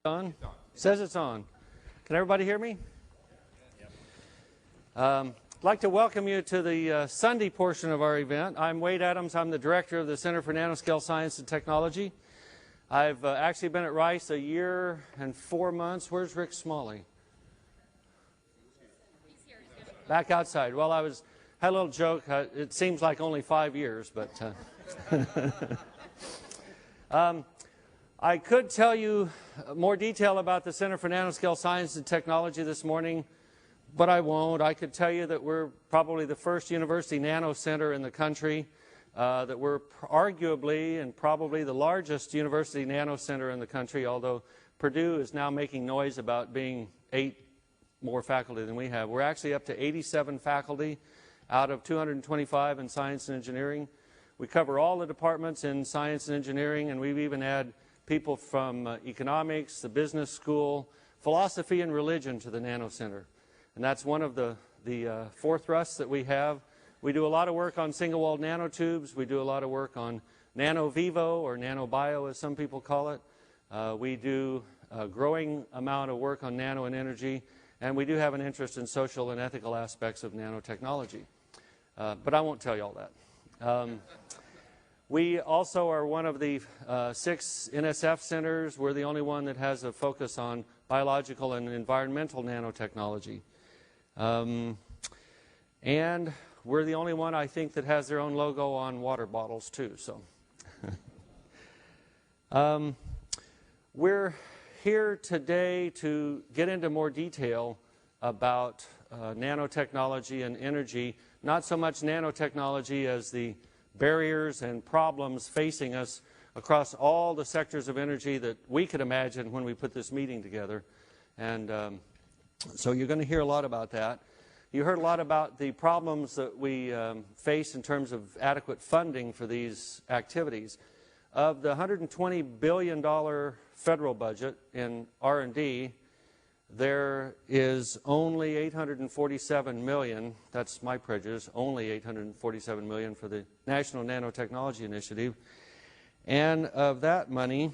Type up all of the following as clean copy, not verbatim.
On? Says it's on. Can everybody hear me? I'd like to welcome you to the Sunday portion of our event. I'm Wade Adams. I'm the director of the Center for Nanoscale Science and Technology. I've actually been at Rice a year and 4 months. Where's Rick Smalley? Back outside. Well, had a little joke. It seems like only 5 years, but I could tell you more detail about the Center for Nanoscale Science and Technology this morning, but I won't. I could tell you that we're probably the first university nano center in the country, that we're arguably and probably the largest university nano center in the country, although Purdue is now making noise about being 8 more faculty than we have. We're actually up to 87 faculty out of 225 in science and engineering. We cover all the departments in science and engineering, and we've even had people from economics, the business school, philosophy, and religion to the Nano Center. And that's one of the four thrusts that we have. We do a lot of work on single-walled nanotubes. We do a lot of work on nano vivo, or nanobio as some people call it. We do a growing amount of work on nano and energy. And we do have an interest in social and ethical aspects of nanotechnology. But I won't tell you all that. We also are one of the 6 NSF centers. We're the only one that has a focus on biological and environmental nanotechnology. And we're the only one, I think, that has their own logo on water bottles, too. So we're here today to get into more detail about nanotechnology and energy, not so much nanotechnology as the barriers and problems facing us across all the sectors of energy that we could imagine when we put this meeting together. And so you're going to hear a lot about that. You heard a lot about the problems that we face in terms of adequate funding for these activities. Of the $120 billion federal budget in R&D, there is only $847 million, that's my prejudice, only $847 million for the National Nanotechnology Initiative. And of that money,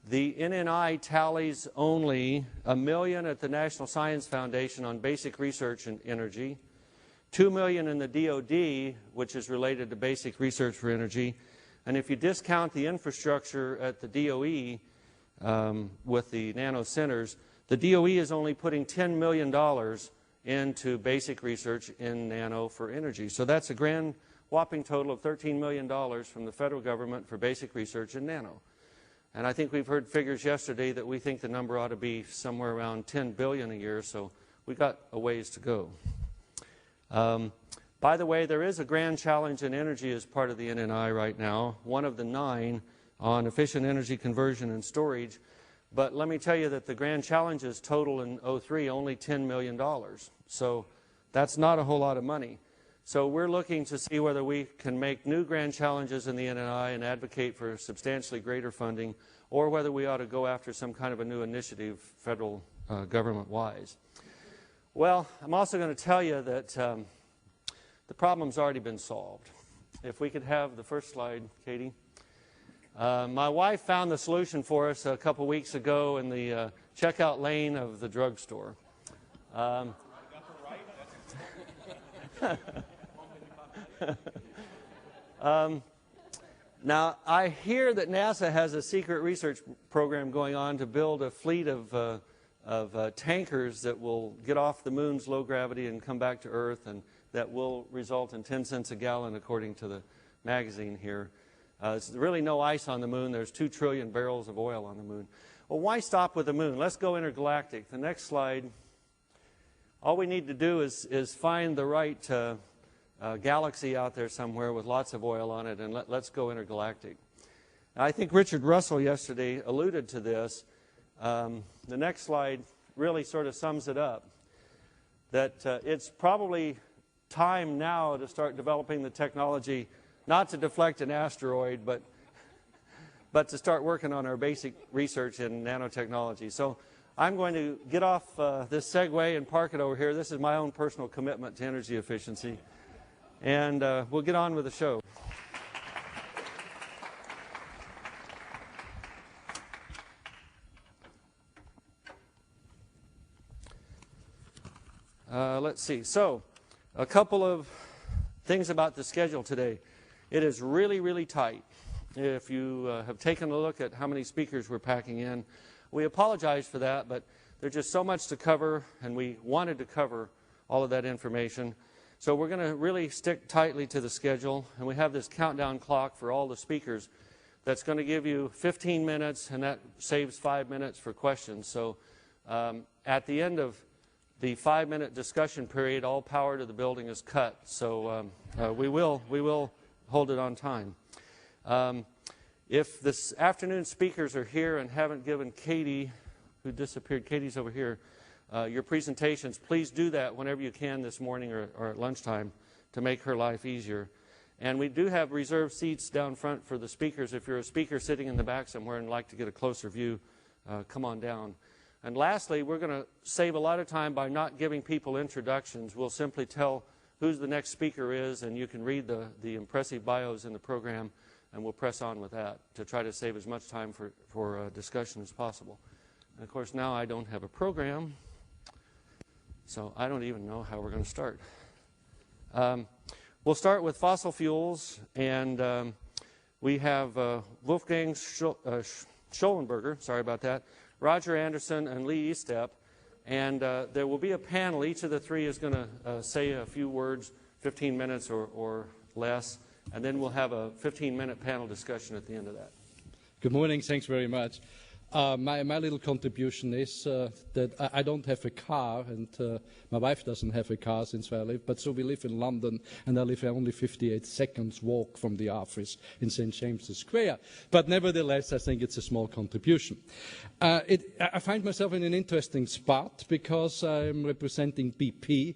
the NNI tallies only $1 million at the National Science Foundation on basic research in energy, $2 million in the DoD, which is related to basic research for energy. And if you discount the infrastructure at the DOE with the nano centers, the DOE is only putting $10 million into basic research in nano for energy. So that's a grand whopping total of $13 million from the federal government for basic research in nano. And I think we've heard figures yesterday that we think the number ought to be somewhere around $10 billion a year, so we've got a ways to go. By the way, there is a grand challenge in energy as part of the NNI right now, one of the 9 on efficient energy conversion and storage. But let me tell you that the grand challenges total in 03 only $10 million. So that's not a whole lot of money. So we're looking to see whether we can make new grand challenges in the NNI and advocate for substantially greater funding, or whether we ought to go after some kind of a new initiative federal government-wise. Well, I'm also going to tell you that the problem's already been solved. If we could have the first slide, Katie. My wife found the solution for us a couple weeks ago in the checkout lane of the drugstore. Now, I hear that NASA has a secret research program going on to build a fleet of tankers that will get off the moon's low gravity and come back to Earth, and that will result in 10 cents a gallon, according to the magazine here. There's really no ice on the moon. There's 2 trillion barrels of oil on the moon. Well, why stop with the moon? Let's go intergalactic. The next slide. All we need to do is find the right galaxy out there somewhere with lots of oil on it, and let's go intergalactic. Now, I think Richard Russell yesterday alluded to this. The next slide really sort of sums it up, that it's probably time now to start developing the technology, not to deflect an asteroid, but to start working on our basic research in nanotechnology. So I'm going to get off this segue and park it over here. This is my own personal commitment to energy efficiency. And we'll get on with the show. Let's see. So, a couple of things about the schedule today. It is really, really tight. If you have taken a look at how many speakers we're packing in, we apologize for that, but there's just so much to cover, and we wanted to cover all of that information. So we're going to really stick tightly to the schedule, and we have this countdown clock for all the speakers that's going to give you 15 minutes, and that saves 5 minutes for questions. So at the end of the 5-minute discussion period, all power to the building is cut. So we will hold it on time. If this afternoon's speakers are here and haven't given Katie, who disappeared, Katie's over here, your presentations, please do that whenever you can this morning or at lunchtime to make her life easier. And we do have reserved seats down front for the speakers. If you're a speaker sitting in the back somewhere and like to get a closer view, come on down. And lastly, we're going to save a lot of time by not giving people introductions. We'll simply tell who's the next speaker is, and you can read the impressive bios in the program, and we'll press on with that to try to save as much time for discussion as possible. And of course, now I don't have a program, so I don't even know how we're going to start. We'll start with fossil fuels, and we have Wolfgang Schollenberger, sorry about that, Roger Anderson, and Lee Estep. And there will be a panel. Each of the three is going to say a few words, 15 minutes or less, and then we'll have a 15-minute panel discussion at the end of that. Good morning. Thanks very much. My little contribution is that I don't have a car, and my wife doesn't have a car since where I live, but so we live in London, and I live only 58 seconds walk from the office in St. James's Square. But nevertheless, I think it's a small contribution. I find myself in an interesting spot because I'm representing BP.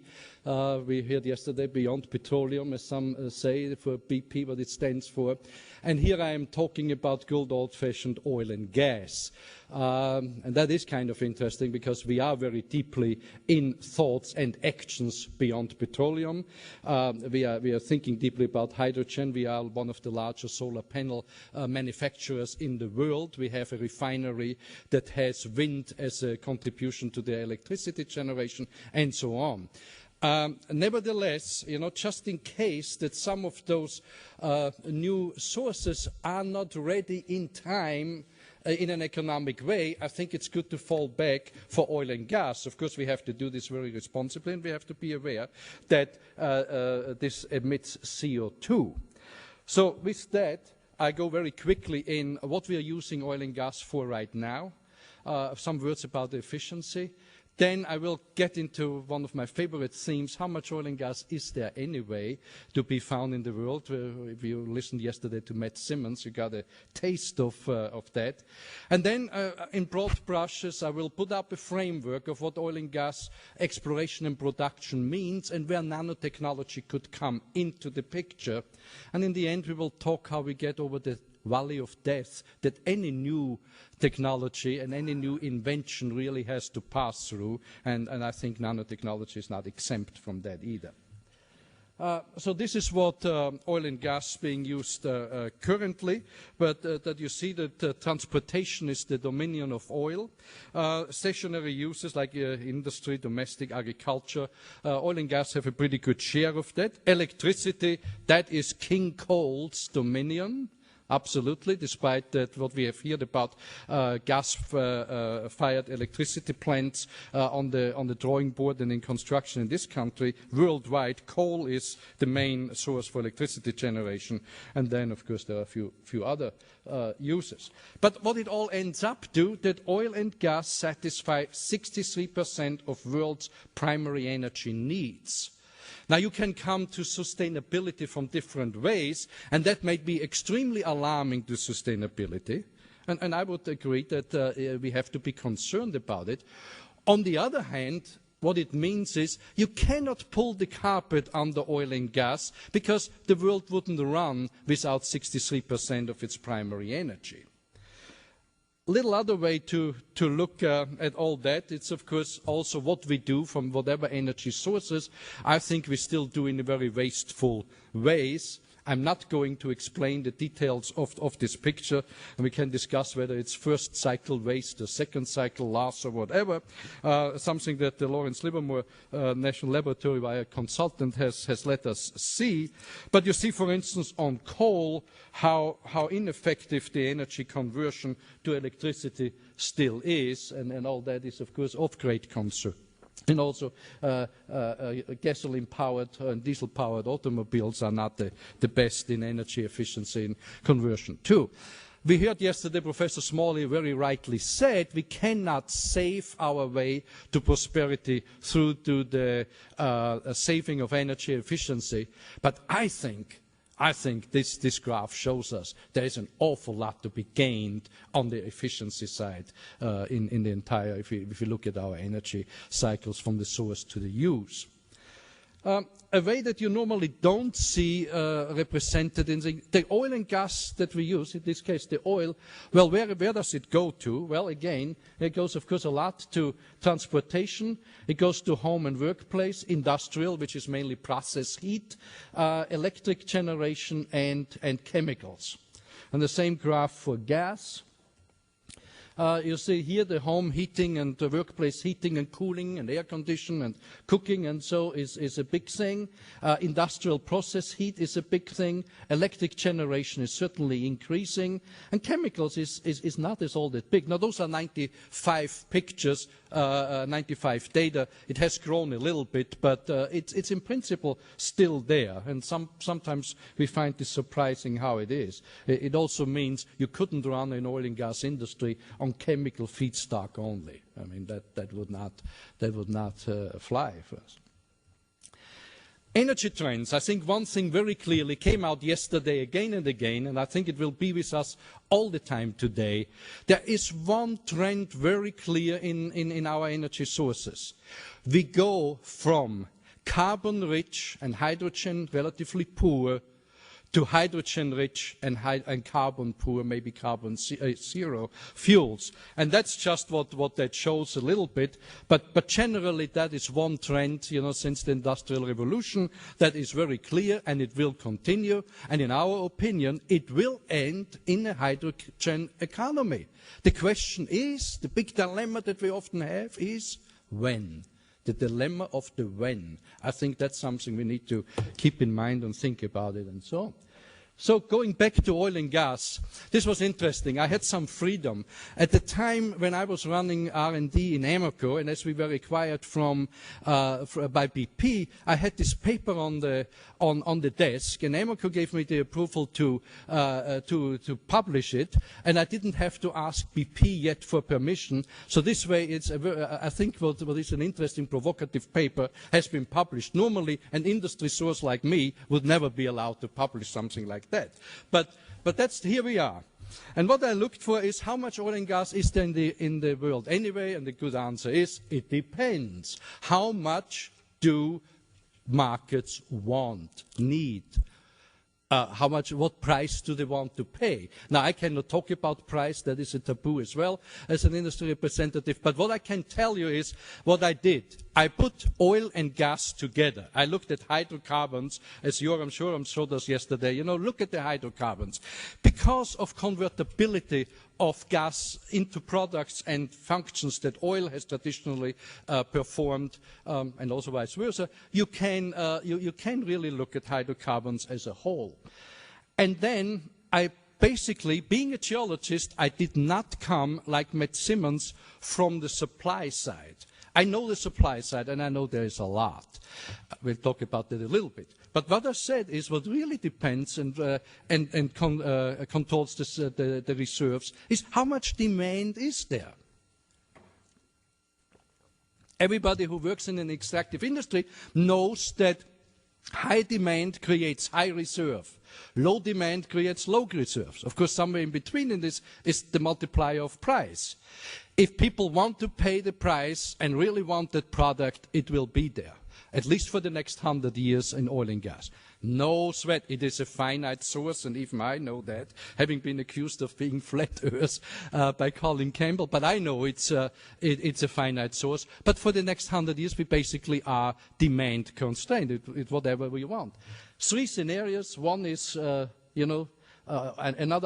We heard yesterday Beyond Petroleum, as some say, for BP, what it stands for. And here I am talking about good old-fashioned oil and gas. And that is kind of interesting because we are very deeply in thoughts and actions beyond petroleum. We are thinking deeply about hydrogen. We are one of the largest solar panel manufacturers in the world. We have a refinery that has wind as a contribution to the electricity generation, and so on. Nevertheless, just in case that some of those new sources are not ready in time in an economic way, I think it's good to fall back for oil and gas. Of course, we have to do this very responsibly, and we have to be aware that this emits CO2. So with that, I go very quickly in what we are using oil and gas for right now. Some words about the efficiency. Then I will get into one of my favorite themes, how much oil and gas is there anyway to be found in the world? If you listened yesterday to Matt Simmons, you got a taste of that. And then in broad brushes, I will put up a framework of what oil and gas exploration and production means and where nanotechnology could come into the picture. And in the end, we will talk how we get over the valley of death that any new technology and any new invention really has to pass through, and I think nanotechnology is not exempt from that either. So this is what oil and gas being used currently, but that you see that transportation is the dominion of oil. Stationary uses like industry, domestic, agriculture, oil and gas have a pretty good share of that. Electricity, that is King Coal's dominion. Absolutely, despite that what we have heard about gas-fired electricity plants on the drawing board and in construction in this country, worldwide, coal is the main source for electricity generation. And then, of course, there are a few other uses. But what it all ends up to, that oil and gas satisfy 63% of world's primary energy needs. Now, you can come to sustainability from different ways, and that may be extremely alarming to sustainability. And I would agree that we have to be concerned about it. On the other hand, what it means is you cannot pull the carpet under oil and gas because the world wouldn't run without 63% of its primary energy. Little other way to look at all that, it's of course also what we do from whatever energy sources. I think we still do in a very wasteful ways. I'm not going to explain the details of this picture, and we can discuss whether it's first cycle waste or second cycle loss or whatever, something that the Lawrence Livermore National Laboratory via consultant has let us see. But you see, for instance, on coal, how ineffective the energy conversion to electricity still is, and all that is, of course, of great concern. And also, gasoline-powered and diesel-powered automobiles are not the best in energy efficiency and conversion, too. We heard yesterday Professor Smalley very rightly said we cannot save our way to prosperity through to the saving of energy efficiency. But I think this graph shows us there is an awful lot to be gained on the efficiency side in the entire, if you look at our energy cycles from the source to the use. A way that you normally don't see represented in the oil and gas that we use, in this case the oil, well, where does it go to? Well, again, it goes, of course, a lot to transportation. It goes to home and workplace, industrial, which is mainly process heat, electric generation, and chemicals. And the same graph for gas. You see here the home heating and the workplace heating and cooling and air conditioning and cooking and so is a big thing. Industrial process heat is a big thing. Electric generation is certainly increasing. And chemicals is not all that big. Now those are 95 pictures, 95 data. It has grown a little bit, but it's in principle still there. And sometimes we find it surprising how it is. It also means you couldn't run an oil and gas industry on chemical feedstock only. I mean, that would not fly for us. Energy trends. I think one thing very clearly came out yesterday again and again, and I think it will be with us all the time today. There is one trend very clear in our energy sources. We go from carbon-rich and hydrogen relatively poor to hydrogen-rich and carbon-poor, maybe carbon-zero fuels. And that's just what that shows a little bit. But generally, that is one trend, since the Industrial Revolution. That is very clear, and it will continue. And in our opinion, it will end in a hydrogen economy. The question is, the big dilemma that we often have is, when? The dilemma of the when. I think that's something we need to keep in mind and think about it and so on. So going back to oil and gas, this was interesting. I had some freedom. At the time when I was running R&D in Amoco, and as we were required by BP, I had this paper on the desk, and Amoco gave me the approval to publish it, and I didn't have to ask BP yet for permission. So this way, I think what is an interesting, provocative paper has been published. Normally, an industry source like me would never be allowed to publish something like that. But here we are. And what I looked for is how much oil and gas is there in the world anyway, and the good answer is it depends. How much do markets need? What price do they want to pay? Now, I cannot talk about price. That is a taboo as well as an industry representative. But what I can tell you is what I did. I put oil and gas together. I looked at hydrocarbons, as Joram Shoram showed us yesterday. Look at the hydrocarbons. Because of convertibility of gas into products and functions that oil has traditionally performed, and also vice versa, you can really look at hydrocarbons as a whole. And then basically, being a geologist, I did not come like Matt Simmons from the supply side. I know the supply side, and I know there is a lot. We'll talk about that a little bit. But what I said is what really depends and controls the reserves is how much demand is there. Everybody who works in an extractive industry knows that high demand creates high reserve. Low demand creates low reserves. Of course, somewhere in between in this is the multiplier of price. If people want to pay the price and really want that product, it will be there, at least for the next 100 years in oil and gas. No sweat. It is a finite source, and even I know that, having been accused of being flat earth by Colin Campbell. But I know it's a finite source. But for the next 100 years, we basically are demand constrained. It's whatever we want. Three scenarios. One is, another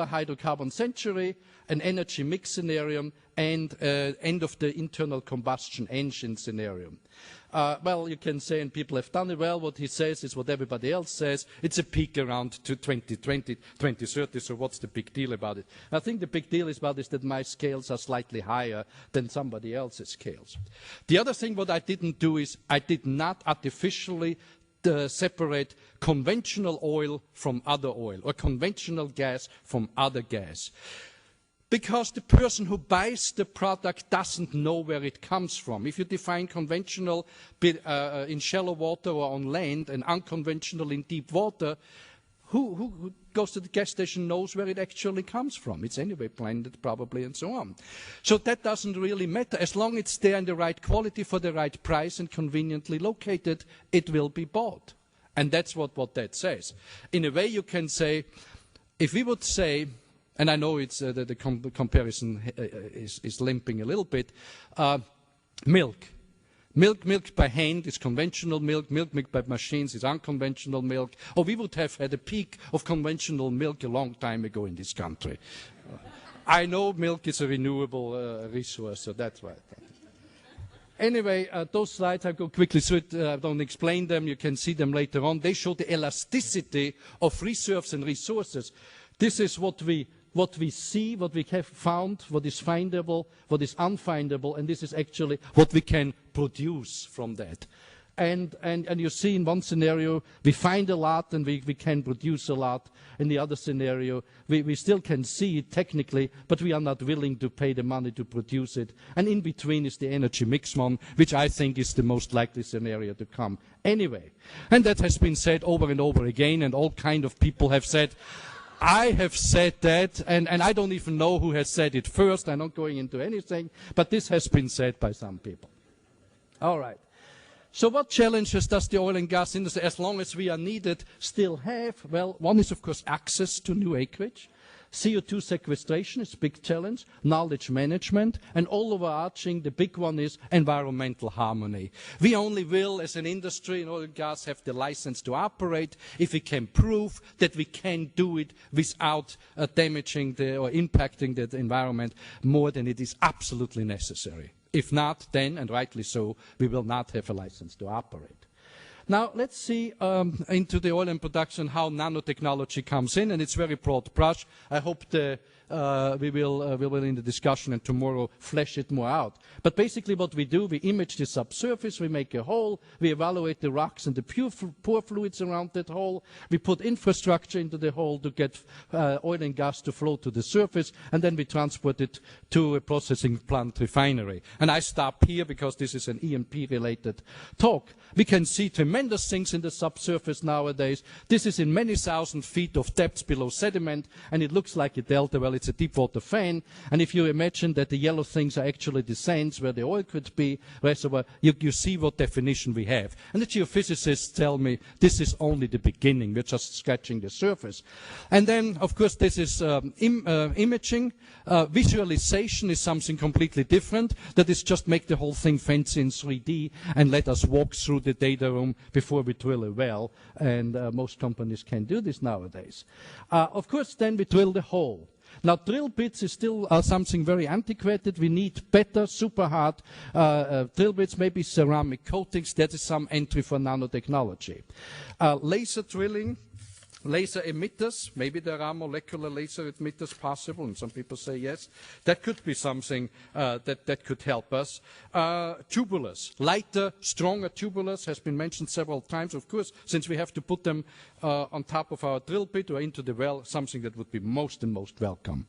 hydrocarbon century, an energy mix scenario, and end of the internal combustion engine scenario. Well, you can say, and people have done it well, what he says is what everybody else says. It's a peak around to 2020, 2030, so what's the big deal about it? I think the big deal is that my scales are slightly higher than somebody else's scales. The other thing what I didn't do is I did not artificially separate conventional oil from other oil, or conventional gas from other gas. Because the person who buys the product doesn't know where it comes from. If you define conventional in shallow water or on land and unconventional in deep water, who goes to the gas station knows where it actually comes from. It's anyway blended probably and so on. So that doesn't really matter. As long as it's there in the right quality for the right price and conveniently located, it will be bought. And that's what that says. In a way you can say, if we would say, and I know it's the comparison is limping a little bit. Milk by hand is conventional milk. Milk by machines is unconventional milk. Or we would have had a peak of conventional milk a long time ago in this country. I know milk is a renewable resource, so that's why. Anyway, those slides, I go quickly through it. I don't explain them. You can see them later on. They show the elasticity of reserves and resources. This is what we see, what we have found, what is findable, what is unfindable, and this is actually what we can produce from that. And you see in one scenario, we find a lot and we can produce a lot. In the other scenario, we still can see it technically, but we are not willing to pay the money to produce it. And in between is the energy mix one, which I think is the most likely scenario to come anyway. And that has been said over and over again, and all kind of people have said, I have said that, and I don't even know who has said it first. I'm not going into anything, but this has been said by some people. All right. So what challenges does the oil and gas industry, as long as we are needed, still have? Well, one is, of course, access to new acreage. CO2 sequestration is a big challenge, knowledge management, and all overarching, the big one is environmental harmony. We only will, as an industry in oil and gas, have the license to operate if we can prove that we can do it without damaging or impacting the environment more than it is absolutely necessary. If not, then, and rightly so, we will not have a license to operate. Now, let's see into the oil and production how nanotechnology comes in, and it's very broad brush. I hope we will in the discussion and tomorrow flesh it more out. But basically what we do, we image the subsurface, we make a hole, we evaluate the rocks and the pore fluids around that hole, we put infrastructure into the hole to get oil and gas to flow to the surface, and then we transport it to a processing plant refinery. And I stop here because this is an EMP-related talk. We can see tremendous things in the subsurface nowadays. This is in many thousand feet of depth below sediment, and it looks like a delta. Well, it's a deep water fan, and if you imagine that the yellow things are actually the sands where the oil could be reservoir, you see what definition we have. And the geophysicists tell me this is only the beginning. We're just scratching the surface. And then, of course, this is imaging. Visualization is something completely different. That is just make the whole thing fancy in 3D and let us walk through the data room before we drill a well, and most companies can do this nowadays. Of course, then we drill the hole. Now, drill bits is still something very antiquated. We need better, super hard drill bits, maybe ceramic coatings. That is some entry for nanotechnology. Laser drilling. Laser emitters, maybe there are molecular laser emitters possible, and some people say yes. That could be something that could help us. Tubulars, lighter, stronger tubulars has been mentioned several times. Of course, since we have to put them on top of our drill bit or into the well, something that would be most and most welcome.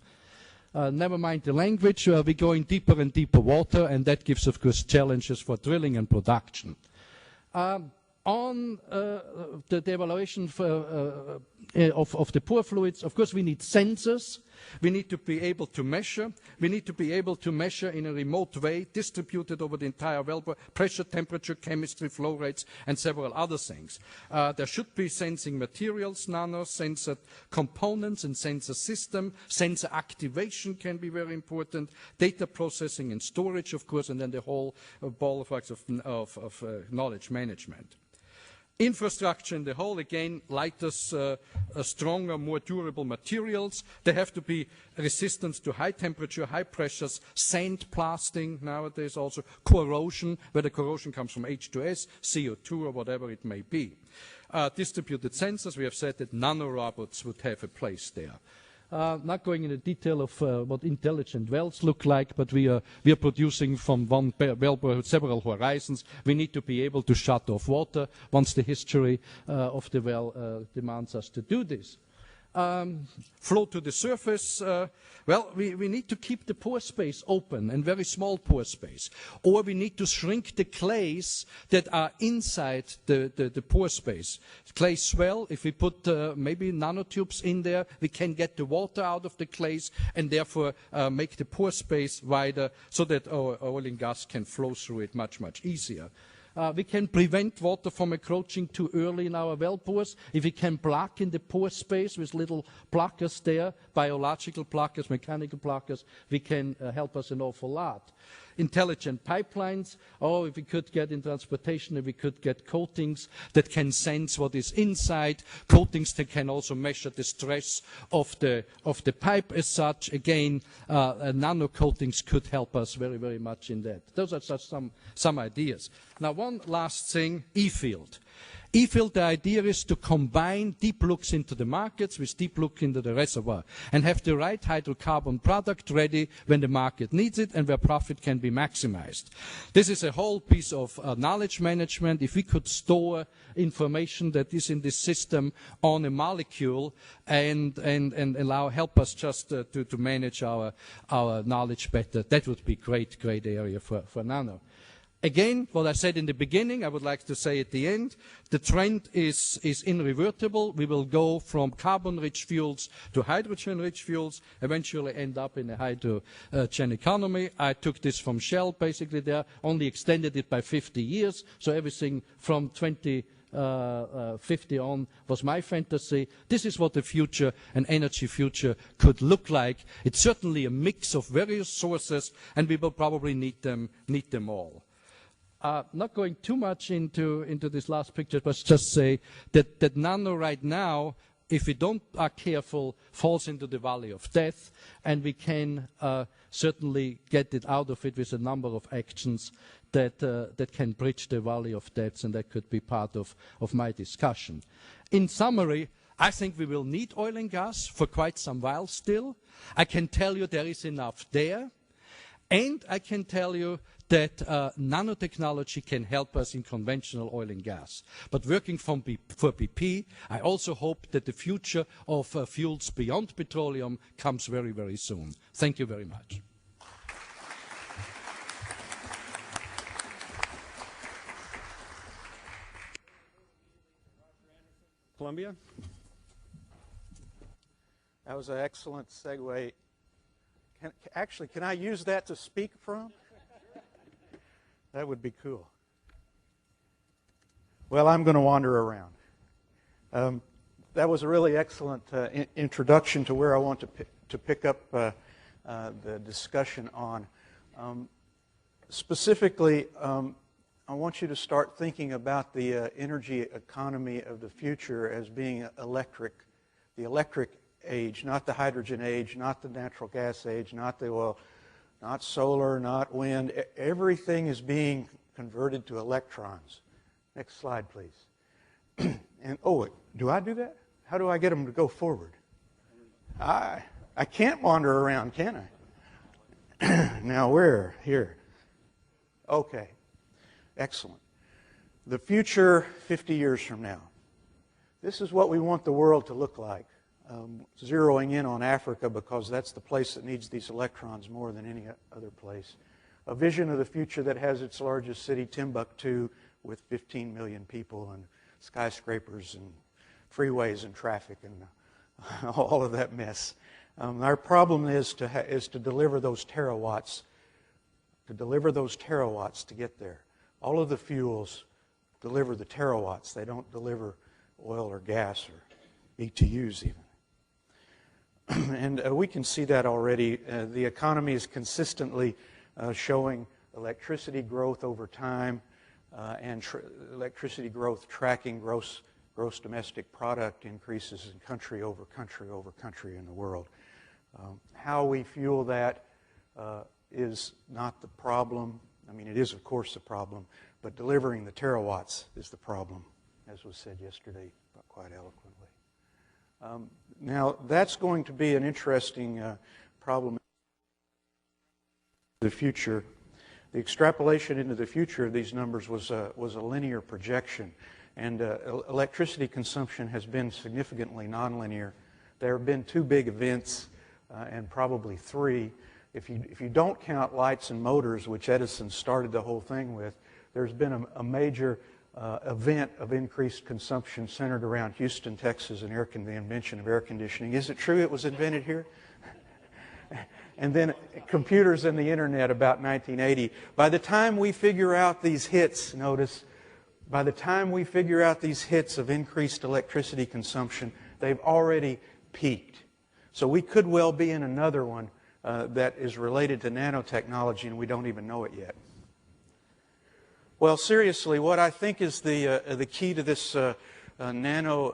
Never mind the language, we're going deeper and deeper water, and that gives, of course, challenges for drilling and production. On the evaluation of the pore fluids, of course, we need sensors. We need to be able to measure. We need to be able to measure in a remote way, distributed over the entire wellbore, pressure, temperature, chemistry, flow rates, and several other things. There should be sensing materials, sensor components and sensor system. Sensor activation can be very important. Data processing and storage, of course, and then the whole ball of wax of knowledge management. Infrastructure in the whole, again, lighter, stronger, more durable materials. They have to be resistant to high temperature, high pressures, sandblasting nowadays also, corrosion, whether corrosion comes from H2S, CO2, or whatever it may be. Distributed sensors, we have said that nanorobots would have a place there. Not going into detail of what intelligent wells look like, but we are producing from one well several horizons. We need to be able to shut off water once the history of the well demands us to do this. Flow to the surface, well, we need to keep the pore space open and very small pore space. Or we need to shrink the clays that are inside the pore space. Clay swell, if we put maybe nanotubes in there, we can get the water out of the clays and therefore make the pore space wider so that our oil and gas can flow through it much, much easier. We can prevent water from encroaching too early in our well pores. If we can plug in the pore space with little pluggers there, biological pluggers, mechanical pluggers, we can help us an awful lot. Intelligent pipelines, if we could get in transportation, if we could get coatings that can sense what is inside, coatings that can also measure the stress of the pipe as such. Again, nano coatings could help us very, very much in that. Those are just some ideas. Now, one last thing, E-field. E-field, the idea is to combine deep looks into the markets with deep look into the reservoir and have the right hydrocarbon product ready when the market needs it and where profit can be maximized. This is a whole piece of knowledge management. If we could store information that is in this system on a molecule and help us just to manage our knowledge better, that would be great area for nano. Again, what I said in the beginning, I would like to say at the end, the trend is irreversible. We will go from carbon-rich fuels to hydrogen-rich fuels, eventually end up in a hydrogen economy. I took this from Shell, basically there, only extended it by 50 years, so everything from 2050 on was my fantasy. This is what the future, an energy future, could look like. It's certainly a mix of various sources, and we will probably need them all. Not going too much into this last picture, but just say that nano right now, if we are careful, falls into the valley of death, and we can certainly get it out of it with a number of actions that can bridge the valley of death, and that could be part of my discussion. In summary, I think we will need oil and gas for quite some while still. I can tell you there is enough there, and I can tell you that nanotechnology can help us in conventional oil and gas. But working for BP, I also hope that the future of fuels beyond petroleum comes very, very soon. Thank you very much. Columbia. That was an excellent segue. Can I use that to speak from? That would be cool. Well, I'm going to wander around. That was a really excellent introduction to where I want to pick up the discussion on. Specifically, I want you to start thinking about the energy economy of the future as being electric, the electric age, not the hydrogen age, not the natural gas age, not the oil, not solar, not wind. Everything is being converted to electrons. Next slide, please. And do I do that? How do I get them to go forward? I can't wander around, can I? Now where? Here. Okay. Excellent. The future 50 years from now. This is what we want the world to look like. Zeroing in on Africa because that's the place that needs these electrons more than any other place. A vision of the future that has its largest city, Timbuktu, with 15 million people and skyscrapers and freeways and traffic and all of that mess. Our problem is to deliver those terawatts, to get there. All of the fuels deliver the terawatts. They don't deliver oil or gas or BTUs even. And we can see that already. The economy is consistently showing electricity growth over time. and electricity growth tracking gross domestic product increases in country over country over country in the world. How we fuel that is not the problem. I mean, it is, of course, a problem, but delivering the terawatts is the problem, as was said yesterday quite eloquently. Now, that's going to be an interesting problem in the future. The extrapolation into the future of these numbers was a linear projection, and electricity consumption has been significantly nonlinear. There have been two big events, and probably three. If you don't count lights and motors, which Edison started the whole thing with, there's been a major event of increased consumption centered around Houston, Texas, and the invention of air conditioning. Is it true it was invented here? And then computers and the internet about 1980. By the time we figure out these hits, notice, by the time we figure out these hits of increased electricity consumption, they've already peaked. So we could well be in another one that is related to nanotechnology, and we don't even know it yet. Well, seriously, what I think is the key to this nano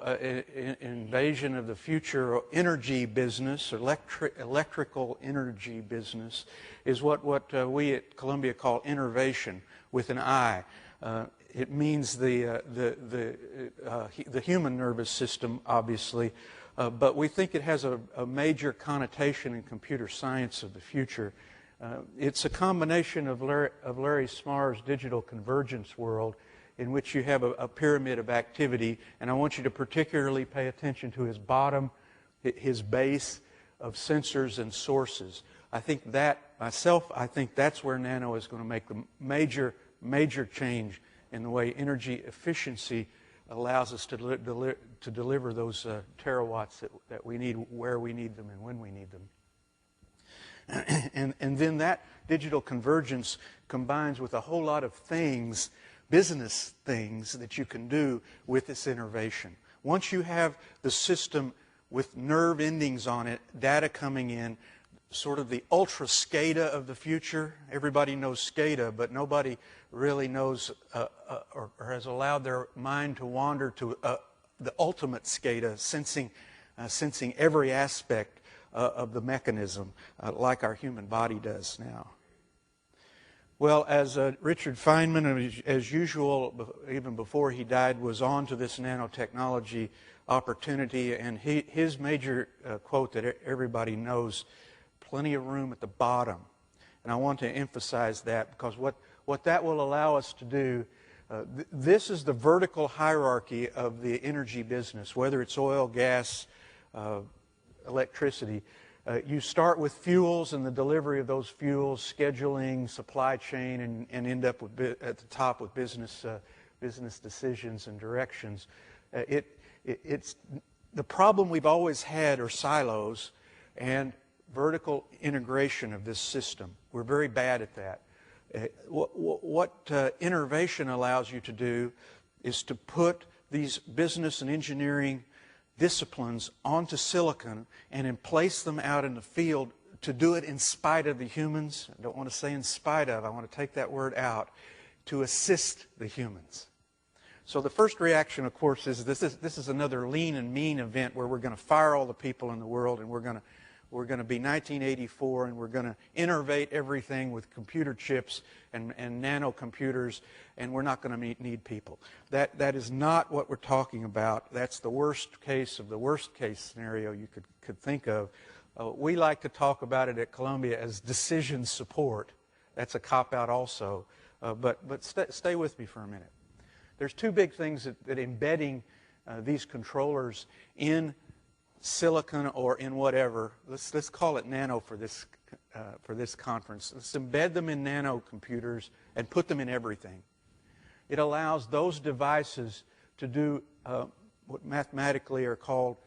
invasion of the future energy business, electrical energy business, is what we at Columbia call innervation with an I. It means the human nervous system, obviously, but we think it has a major connotation in computer science of the future. It's a combination of Larry Smarr's digital convergence world, in which you have a pyramid of activity, and I want you to particularly pay attention to his bottom, his base of sensors and sources. I think that's where nano is going to make the major change in the way energy efficiency allows us to deliver those terawatts that we need, where we need them, and when we need them. And then that digital convergence combines with a whole lot of things, business things that you can do with this innovation. Once you have the system with nerve endings on it, data coming in, sort of the ultra SCADA of the future. Everybody knows SCADA, but nobody really knows or has allowed their mind to wander to the ultimate SCADA, sensing every aspect of the mechanism, like our human body does now. Well, as Richard Feynman, as usual, even before he died, was on to this nanotechnology opportunity, and his major quote that everybody knows, plenty of room at the bottom. And I want to emphasize that, because what that will allow us to do, this is the vertical hierarchy of the energy business, whether it's oil, gas, electricity. You start with fuels and the delivery of those fuels, scheduling, supply chain, and end up at the top with business decisions and directions. It's the problem we've always had are silos and vertical integration of this system. We're very bad at that. What innovation allows you to do is to put these business and engineering disciplines onto silicon and place them out in the field to do it in spite of the humans. I don't want to say in spite of, I want to take that word out, to assist the humans. So the first reaction, of course, is this is another lean and mean event where we're going to fire all the people in the world, and we're going to be 1984, and we're going to innovate everything with computer chips and nanocomputers, and we're not going to need people. That is not what we're talking about. That's the worst case of the worst case scenario you could think of. We like to talk about it at Columbia as decision support. That's a cop-out also. But stay with me for a minute. There's two big things that embedding these controllers in silicon or in whatever, let's call it nano for this conference. Let's embed them in nanocomputers and put them in everything. It allows those devices to do what mathematically are called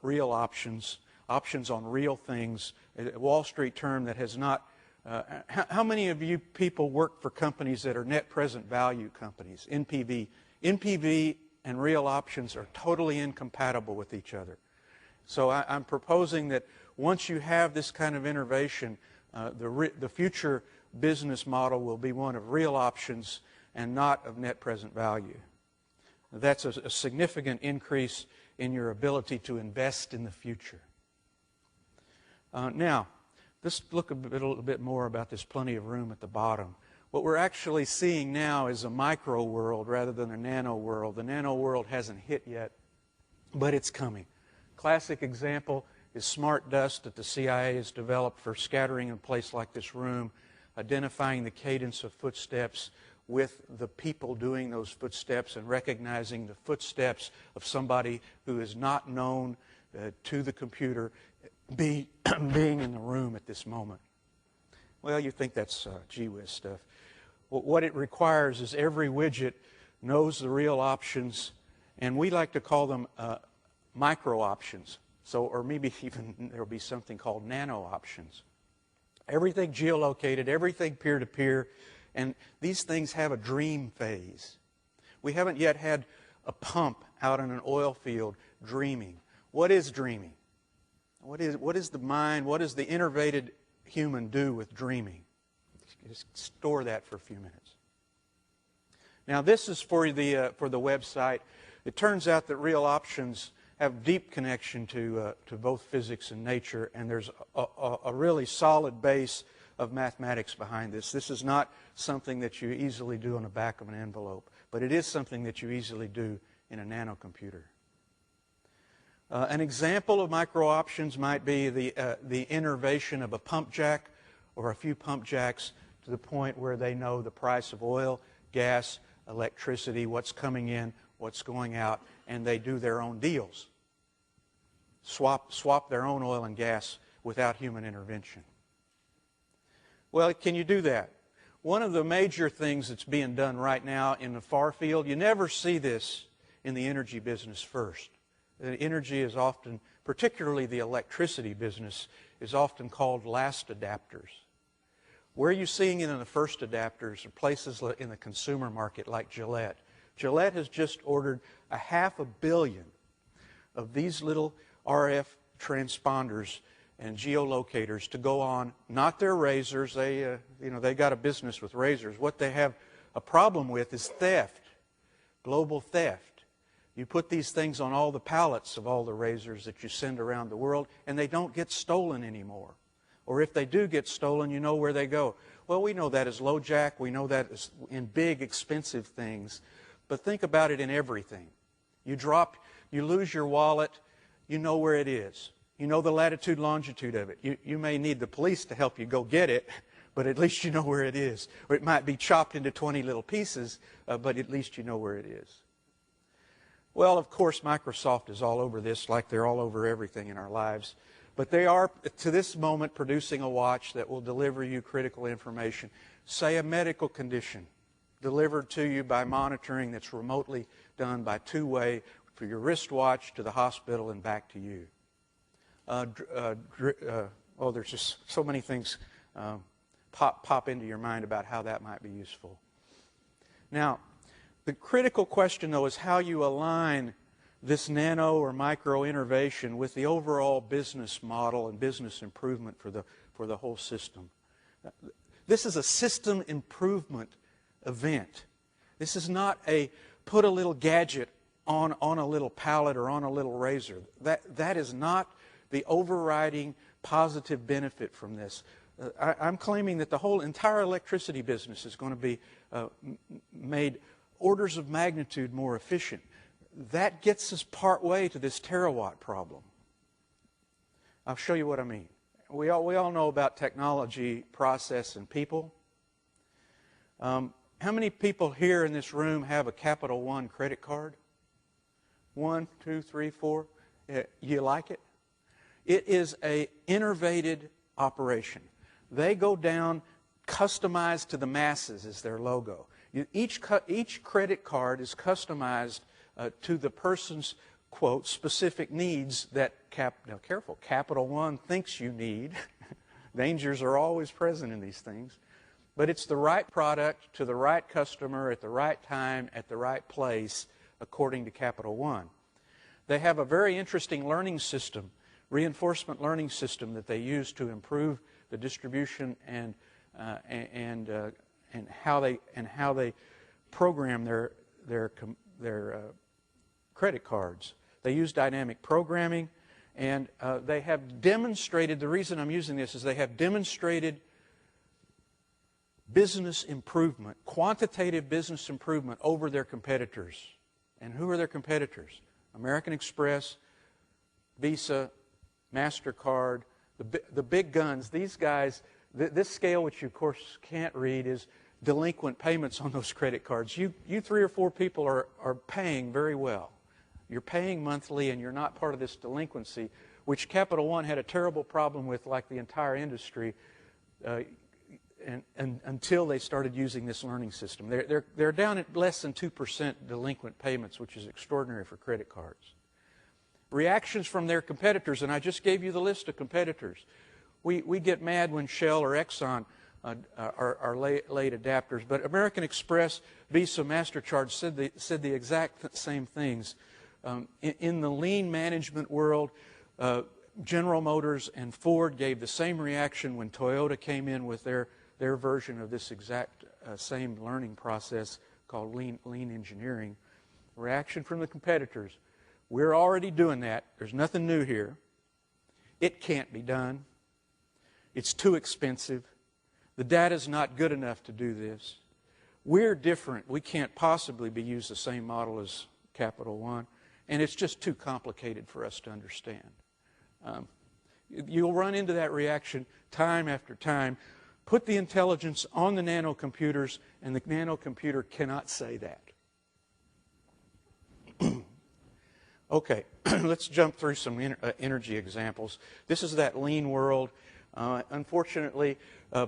real options on real things, a Wall Street term that has not... how many of you people work for companies that are net present value companies, NPV? NPV and real options are totally incompatible with each other. So I'm proposing that once you have this kind of innovation, the future business model will be one of real options and not of net present value. That's a significant increase in your ability to invest in the future. Now, let's look a little bit more about this plenty of room at the bottom. What we're actually seeing now is a micro world rather than a nano world. The nano world hasn't hit yet, but it's coming. Classic example is smart dust that the CIA has developed for scattering in a place like this room, identifying the cadence of footsteps with the people doing those footsteps and recognizing the footsteps of somebody who is not known to the computer being in the room at this moment. Well, you think that's gee whiz stuff. What it requires is every widget knows the real options, and we like to call them micro options. So, or maybe even there will be something called nano options. Everything geolocated, everything peer-to-peer, and these things have a dream phase. We haven't yet had a pump out in an oil field dreaming. What is dreaming? What is the mind? What does the innervated human do with dreaming? Just store that for a few minutes. Now, this is for the website. It turns out that real options have deep connection to both physics and nature, and there's a really solid base of mathematics behind this. This is not something that you easily do on the back of an envelope, but it is something that you easily do in a nanocomputer. An example of micro options might be the innervation of a pump jack or a few pump jacks to the point where they know the price of oil, gas, electricity, what's coming in, what's going out, and they do their own deals. Swap their own oil and gas without human intervention. Well, can you do that? One of the major things that's being done right now in the far field, you never see this in the energy business first. The energy is often, particularly the electricity business, is often called last adapters. Where you're seeing it in the first adapters are places in the consumer market like Gillette. Gillette has just ordered 500 million of these little RF transponders and geolocators to go on, not their razors. They got a business with razors. What they have a problem with is theft, global theft. You put these things on all the pallets of all the razors that you send around the world, and they don't get stolen anymore. Or if they do get stolen, you know where they go. Well, we know that as LoJack. We know that as in big, expensive things. But think about it in everything. You lose your wallet, you know where it is. You know the latitude, longitude of it. You may need the police to help you go get it, but at least you know where it is. Or it might be chopped into 20 little pieces, but at least you know where it is. Well, of course, Microsoft is all over this, like they're all over everything in our lives. But they are, to this moment, producing a watch that will deliver you critical information. Say a medical condition delivered to you by monitoring that's remotely done by two-way for your wristwatch to the hospital and back to you. There's just so many things pop into your mind about how that might be useful. Now, the critical question, though, is how you align this nano or micro innovation with the overall business model and business improvement for the whole system. This is a system improvement event. This is not a put a little gadget on a little pallet or on a little razor. That is not the overriding positive benefit from this. I'm claiming that the whole entire electricity business is going to be made orders of magnitude more efficient. That gets us part way to this terawatt problem. I'll show you what I mean. We all know about technology, process, and people. How many people here in this room have a Capital One credit card? 1, 2, 3, 4. You like it? It is an innovated operation. They go down, customized to the masses is their logo. Each credit card is customized to the person's, quote, specific needs that, now careful, Capital One thinks you need. Dangers are always present in these things. But it's the right product to the right customer at the right time at the right place according to Capital One. They have a very interesting learning system, reinforcement learning system that they use to improve the distribution and how they program their credit cards. They use dynamic programming, and they have demonstrated, the reason I'm using this is they have demonstrated business improvement, quantitative business improvement over their competitors. And who are their competitors? American Express, Visa, MasterCard, the big guns. These guys, this scale, which you of course can't read, is delinquent payments on those credit cards. You 3 or 4 people are paying very well. You're paying monthly and you're not part of this delinquency, which Capital One had a terrible problem with, like the entire industry, and until they started using this learning system. They're down at less than 2% delinquent payments, which is extraordinary for credit cards. Reactions from their competitors, and I just gave you the list of competitors. We get mad when Shell or Exxon are late adapters, but American Express, Visa, MasterCard said the exact same things. In the lean management world, General Motors and Ford gave the same reaction when Toyota came in with their version of this exact same learning process called lean engineering. Reaction from the competitors. We're already doing that. There's nothing new here. It can't be done. It's too expensive. The data's not good enough to do this. We're different. We can't possibly be used the same model as Capital One, and it's just too complicated for us to understand. You'll run into that reaction time after time. Put the intelligence on the nanocomputers, and the nanocomputer cannot say that. Okay, let's jump through some energy examples. This is that lean world. Unfortunately,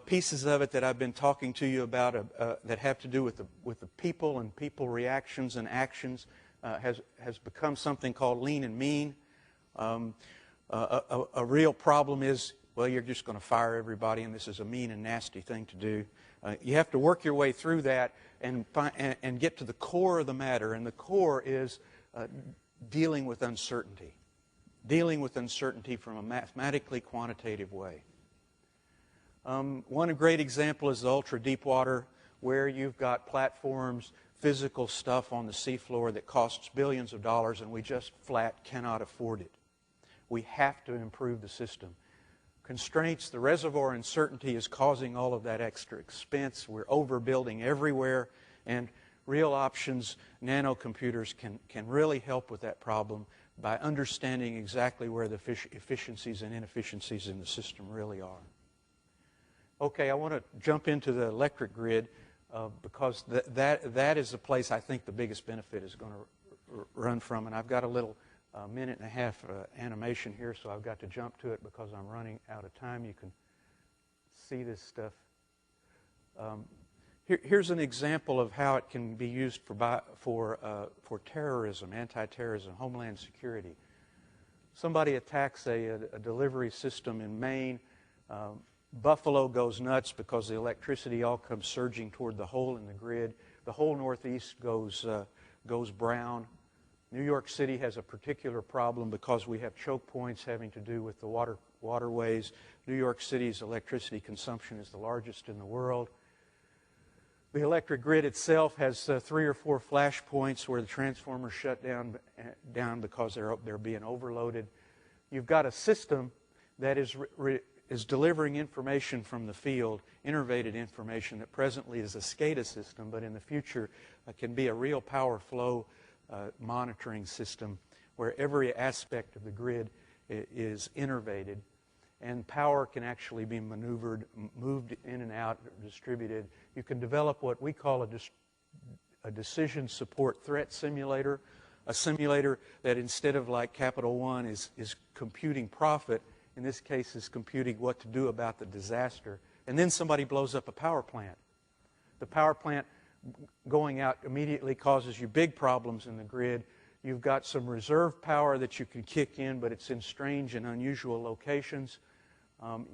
pieces of it that I've been talking to you about that have to do with the people and people reactions and actions has become something called lean and mean. A real problem is, well, you're just going to fire everybody, and this is a mean and nasty thing to do. You have to work your way through that and get to the core of the matter, and the core is dealing with uncertainty. Dealing with uncertainty from a mathematically quantitative way. One great example is the ultra-deep water, where you've got platforms, physical stuff on the seafloor that costs billions of dollars, and we just flat cannot afford it. We have to improve the system. Constraints, the reservoir uncertainty is causing all of that extra expense. We're overbuilding everywhere, and real options, nanocomputers can really help with that problem by understanding exactly where the efficiencies and inefficiencies in the system really are. Okay, I want to jump into the electric grid because that is the place I think the biggest benefit is going to run from, and I've got a little minute and a half animation here, so I've got to jump to it because I'm running out of time. You can see this stuff. Here's an example of how it can be used for terrorism, anti-terrorism, homeland security. Somebody attacks a delivery system in Maine. Buffalo goes nuts because the electricity all comes surging toward the hole in the grid. The whole Northeast goes brown. New York City has a particular problem because we have choke points having to do with the waterways. New York City's electricity consumption is the largest in the world. The electric grid itself has 3 or 4 flash points where the transformers shut down because they're being overloaded. You've got a system that is delivering information from the field, innervated information that presently is a SCADA system, but in the future can be a real power flow monitoring system where every aspect of the grid is innervated, and power can actually be maneuvered, moved in and out, distributed. You can develop what we call a decision support threat simulator, a simulator that instead of like Capital One is computing profit, in this case is computing what to do about the disaster. And then somebody blows up a power plant. The power plant going out immediately causes you big problems in the grid. You've got some reserve power that you can kick in, but it's in strange and unusual locations.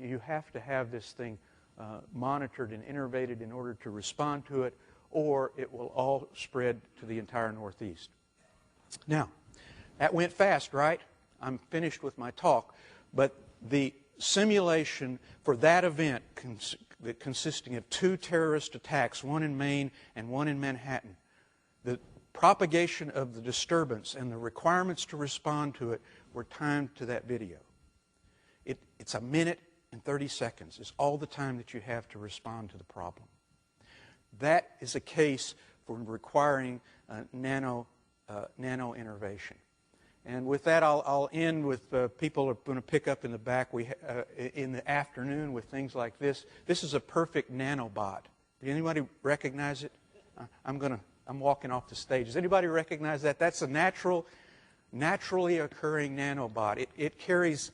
You have to have this thing monitored and innervated in order to respond to it, or it will all spread to the entire Northeast. Now, that went fast, right? I'm finished with my talk, but the simulation for that event consisting of 2 terrorist attacks, one in Maine and one in Manhattan. The propagation of the disturbance and the requirements to respond to it were timed to that video. It's a minute and 30 seconds. It's all the time that you have to respond to the problem. That is a case for requiring nano innovation. And with that, I'll end with people are going to pick up in the back in the afternoon with things like this. This is a perfect nanobot. Does anybody recognize it? I'm walking off the stage. Does anybody recognize that? That's a naturally occurring nanobot. It carries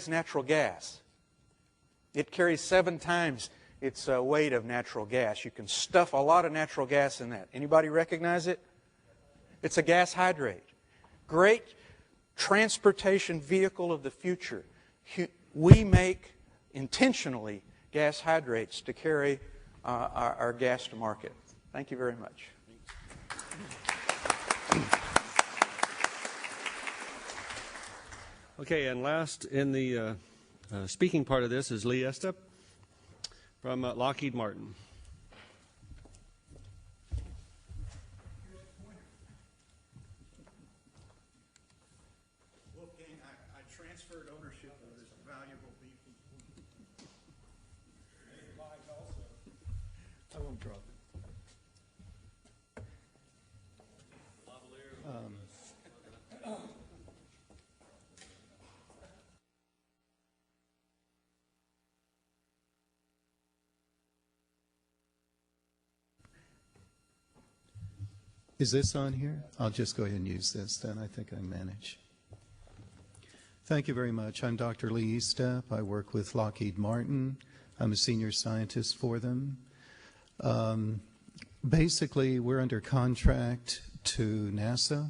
natural gas. It carries 7 times its weight of natural gas. You can stuff a lot of natural gas in that. Anybody recognize it? It's a gas hydrate. Great transportation vehicle of the future. We make intentionally gas hydrates to carry our gas to market. Thank you very much. Okay, and last in the speaking part of this is Lee Estep from Lockheed Martin. Wolfgang, I transferred ownership of this valuable beacon. I won't drop it. Is this on here? I'll just go ahead and use this then. I think I manage. Thank you very much. I'm Dr. Lee Estep. I work with Lockheed Martin. I'm a senior scientist for them. Basically, we're under contract to NASA,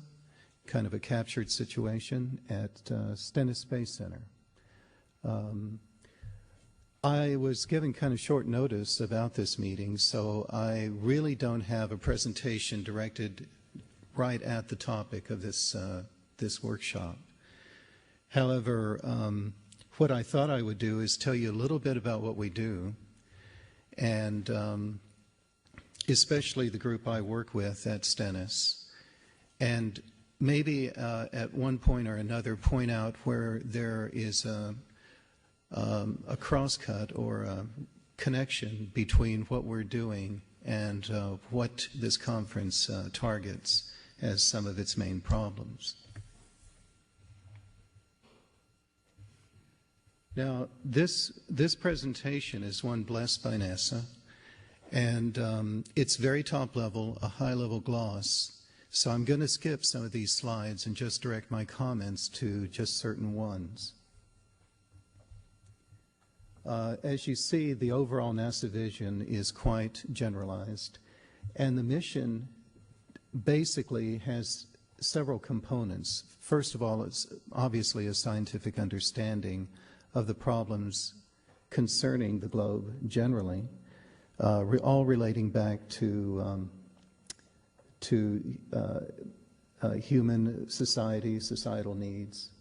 kind of a captured situation at Stennis Space Center. I was given kind of short notice about this meeting, so I really don't have a presentation directed right at the topic of this workshop. However, what I thought I would do is tell you a little bit about what we do, and especially the group I work with at Stennis, and maybe at one point or another point out where there is a crosscut or a connection between what we're doing and what this conference targets as some of its main problems. Now, this presentation is one blessed by NASA, and it's very top level, a high level gloss. So I'm going to skip some of these slides and just direct my comments to just certain ones. As you see, the overall NASA vision is quite generalized, and the mission basically has several components. First of all, it's obviously a scientific understanding of the problems concerning the globe generally, all relating back to human society, societal needs.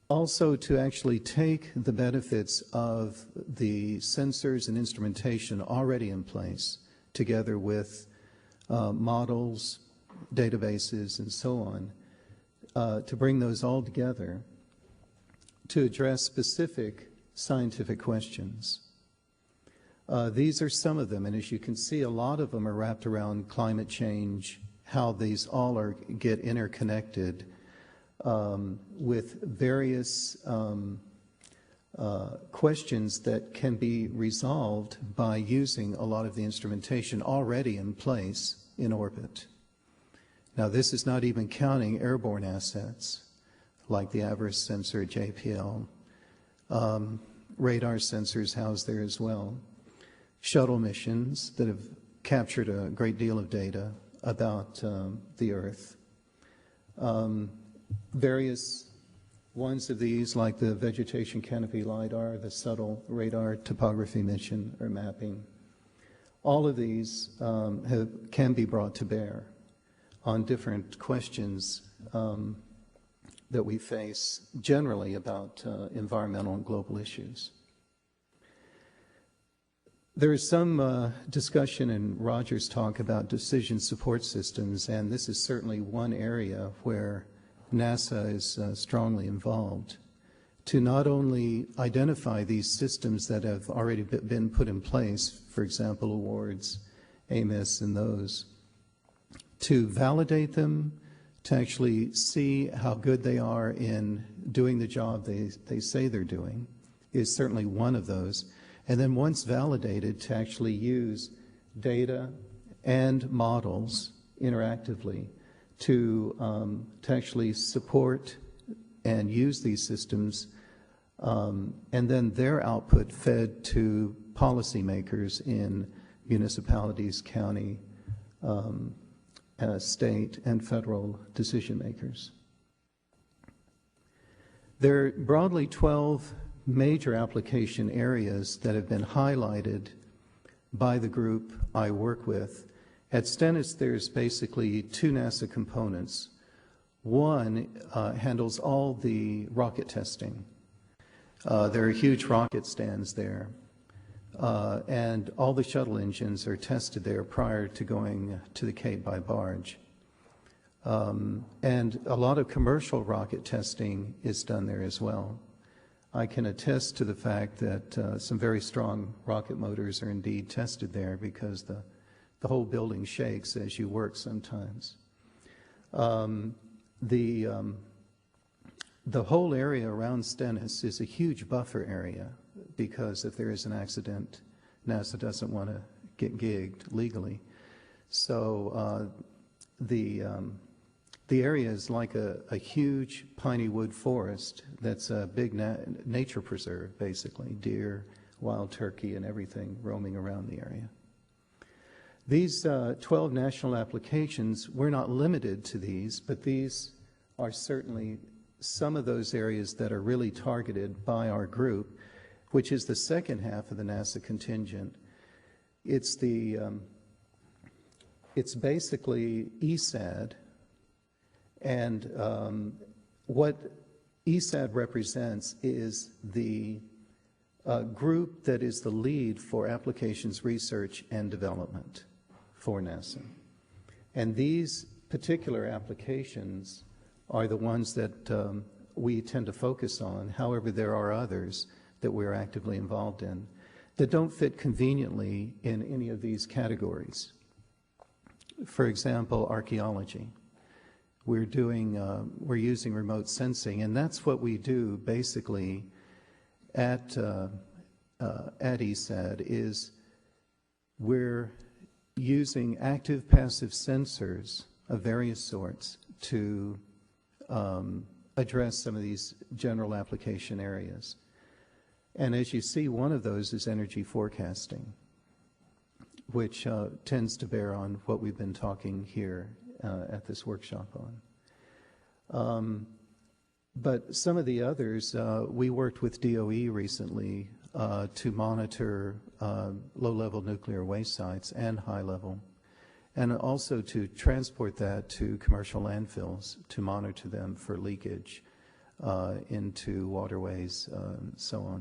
Also, to actually take the benefits of the sensors and instrumentation already in place, together with models, databases, and so on, to bring those all together to address specific scientific questions. These are some of them, and as you can see, a lot of them are wrapped around climate change, how these all get interconnected, with various questions that can be resolved by using a lot of the instrumentation already in place in orbit. Now, this is not even counting airborne assets like the Avarice sensor at JPL, radar sensors housed there as well, shuttle missions that have captured a great deal of data about the Earth. Various ones of these, like the vegetation canopy LiDAR, the subtle radar topography mission or mapping, all of these can be brought to bear on different questions that we face generally about environmental and global issues. There is some discussion in Roger's talk about decision support systems, and this is certainly one area where NASA is strongly involved to not only identify these systems that have already been put in place, for example, awards, AMIS, and those, to validate them, to actually see how good they are in doing the job they say they're doing, is certainly one of those. And then once validated, to actually use data and models interactively to actually support and use these systems, and then their output fed to policymakers in municipalities, county, state, and federal decision makers. There are broadly 12 major application areas that have been highlighted by the group I work with. At Stennis, there's basically two NASA components. One handles all the rocket testing. There are huge rocket stands there, and all the shuttle engines are tested there prior to going to the Cape by barge. And a lot of commercial rocket testing is done there as well. I can attest to the fact that some very strong rocket motors are indeed tested there, because the whole building shakes as you work sometimes. The whole area around Stennis is a huge buffer area, because if there is an accident, NASA doesn't want to get gigged legally. So the area is like a huge piney wood forest that's a big nature preserve, basically, deer, wild turkey, and everything roaming around the area. These 12 national applications, we're not limited to these, but these are certainly some of those areas that are really targeted by our group, which is the second half of the NASA contingent. It's basically ESAD, and what ESAD represents is the group that is the lead for applications research and development for NASA. And these particular applications are the ones that we tend to focus on. However, there are others that we're actively involved in that don't fit conveniently in any of these categories. For example, archaeology. We're using remote sensing, and that's what we do basically at ESAD, is we're using active passive sensors of various sorts to address some of these general application areas. And as you see, one of those is energy forecasting, which tends to bear on what we've been talking here at this workshop on. But some of the others, we worked with DOE recently to monitor low-level nuclear waste sites and high-level, and also to transport that to commercial landfills to monitor them for leakage into waterways, so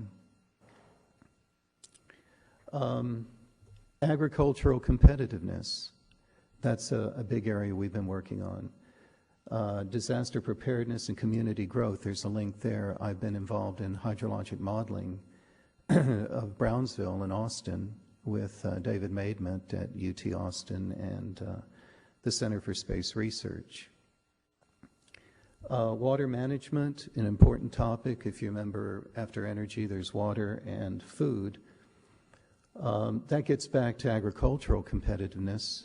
on. Agricultural competitiveness, that's a big area we've been working on. Disaster preparedness and community growth, there's a link there. I've been involved in hydrologic modeling of Brownsville and Austin with David Maidment at UT Austin and the Center for Space Research. Water management, an important topic. If you remember, after energy, there's water and food. That gets back to agricultural competitiveness.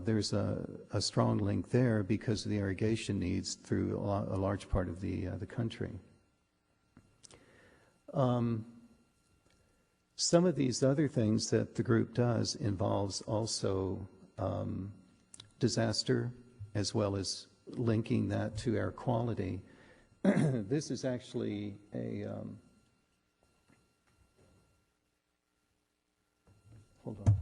There's a strong link there because of the irrigation needs through a large part of the country. Some of these other things that the group does involves also disaster, as well as linking that to air quality. This is actually a hold on.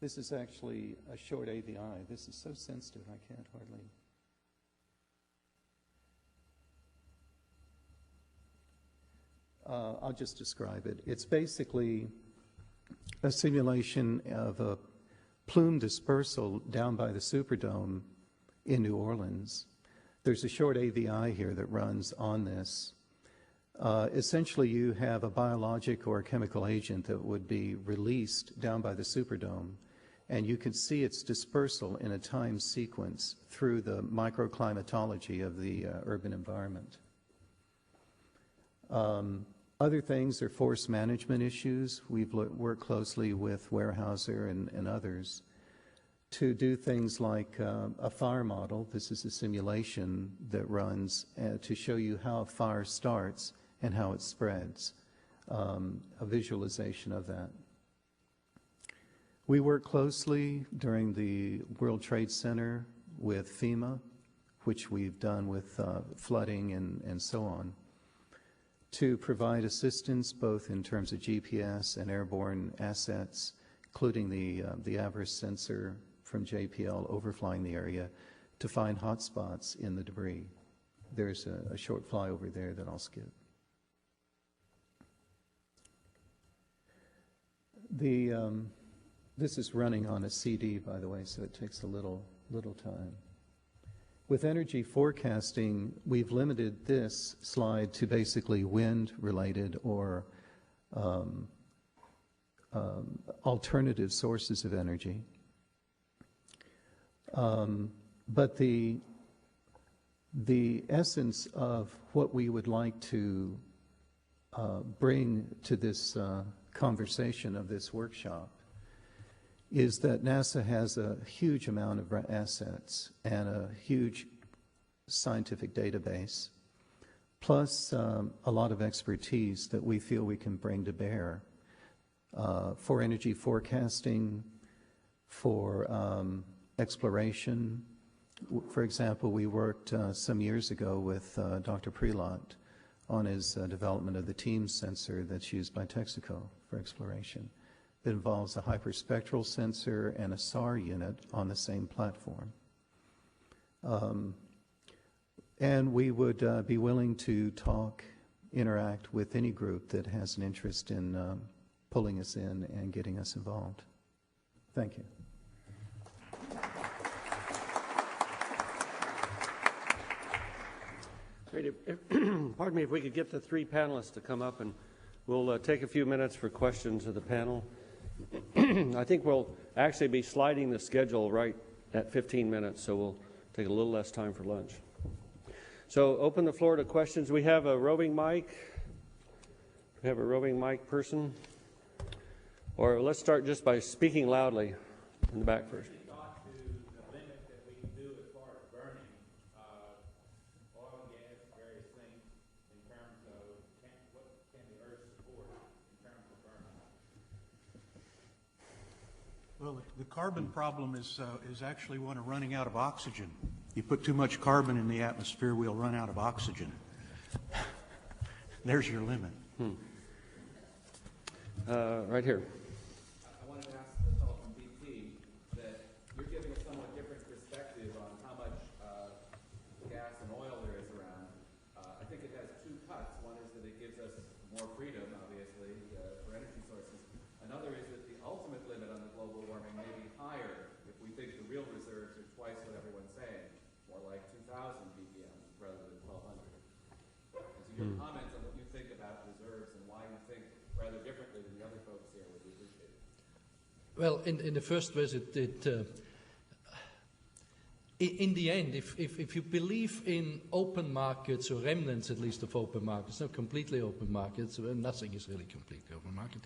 This is actually a short AVI. This is so sensitive, I can't hardly. I'll just describe it. It's basically a simulation of a plume dispersal down by the Superdome in New Orleans. There's a short AVI here that runs on this. Essentially, you have a biologic or a chemical agent that would be released down by the Superdome, and you can see its dispersal in a time sequence through the microclimatology of the urban environment. Other things are force management issues. We've worked closely with Weyerhaeuser and others to do things like a fire model. This is a simulation that runs to show you how a fire starts and how it spreads, a visualization of that. We work closely during the World Trade Center with FEMA, which we've done with flooding and so on, to provide assistance both in terms of GPS and airborne assets, including the Avarice sensor from JPL overflying the area to find hotspots in the debris. There's a short flyover there that I'll skip. This is running on a CD, by the way, so it takes a little time. With energy forecasting, we've limited this slide to basically wind-related or alternative sources of energy. But the essence of what we would like to bring to this conversation of this workshop is that NASA has a huge amount of assets and a huge scientific database, plus a lot of expertise that we feel we can bring to bear for energy forecasting, for exploration. For example, we worked some years ago with Dr. Prelot on his development of the TEAM sensor that's used by Texaco for exploration. It involves a hyperspectral sensor and a SAR unit on the same platform. And we would be willing to talk, interact with any group that has an interest in pulling us in and getting us involved. Thank you. Great. Pardon me, if we could get the three panelists to come up, and we'll take a few minutes for questions of the panel. I think we'll actually be sliding the schedule right at 15 minutes, so we'll take a little less time for lunch. So open the floor to questions. We have a roving mic. We have a roving mic person. Or let's start just by speaking loudly in the back first. Well, the carbon problem is actually one of running out of oxygen. You put too much carbon in the atmosphere, we'll run out of oxygen. There's your limit. Right here. I wanted to ask the fellow from BP that you're giving a somewhat different perspective on how much gas and oil there is around. I think it has two cuts. One is that it gives us more freedom, obviously, for energy sources. Another is that the ultimate limit on the global warming may be higher if we think the real reserves are twice what everyone's saying, more like 2,000 ppm rather than 1,200. And so your comments on what you think about reserves and why you think rather differently than the other folks here would be appreciated. Well, in the first place, in the end, if you believe in open markets, or remnants at least of open markets, not completely open markets, well, nothing is really completely open market,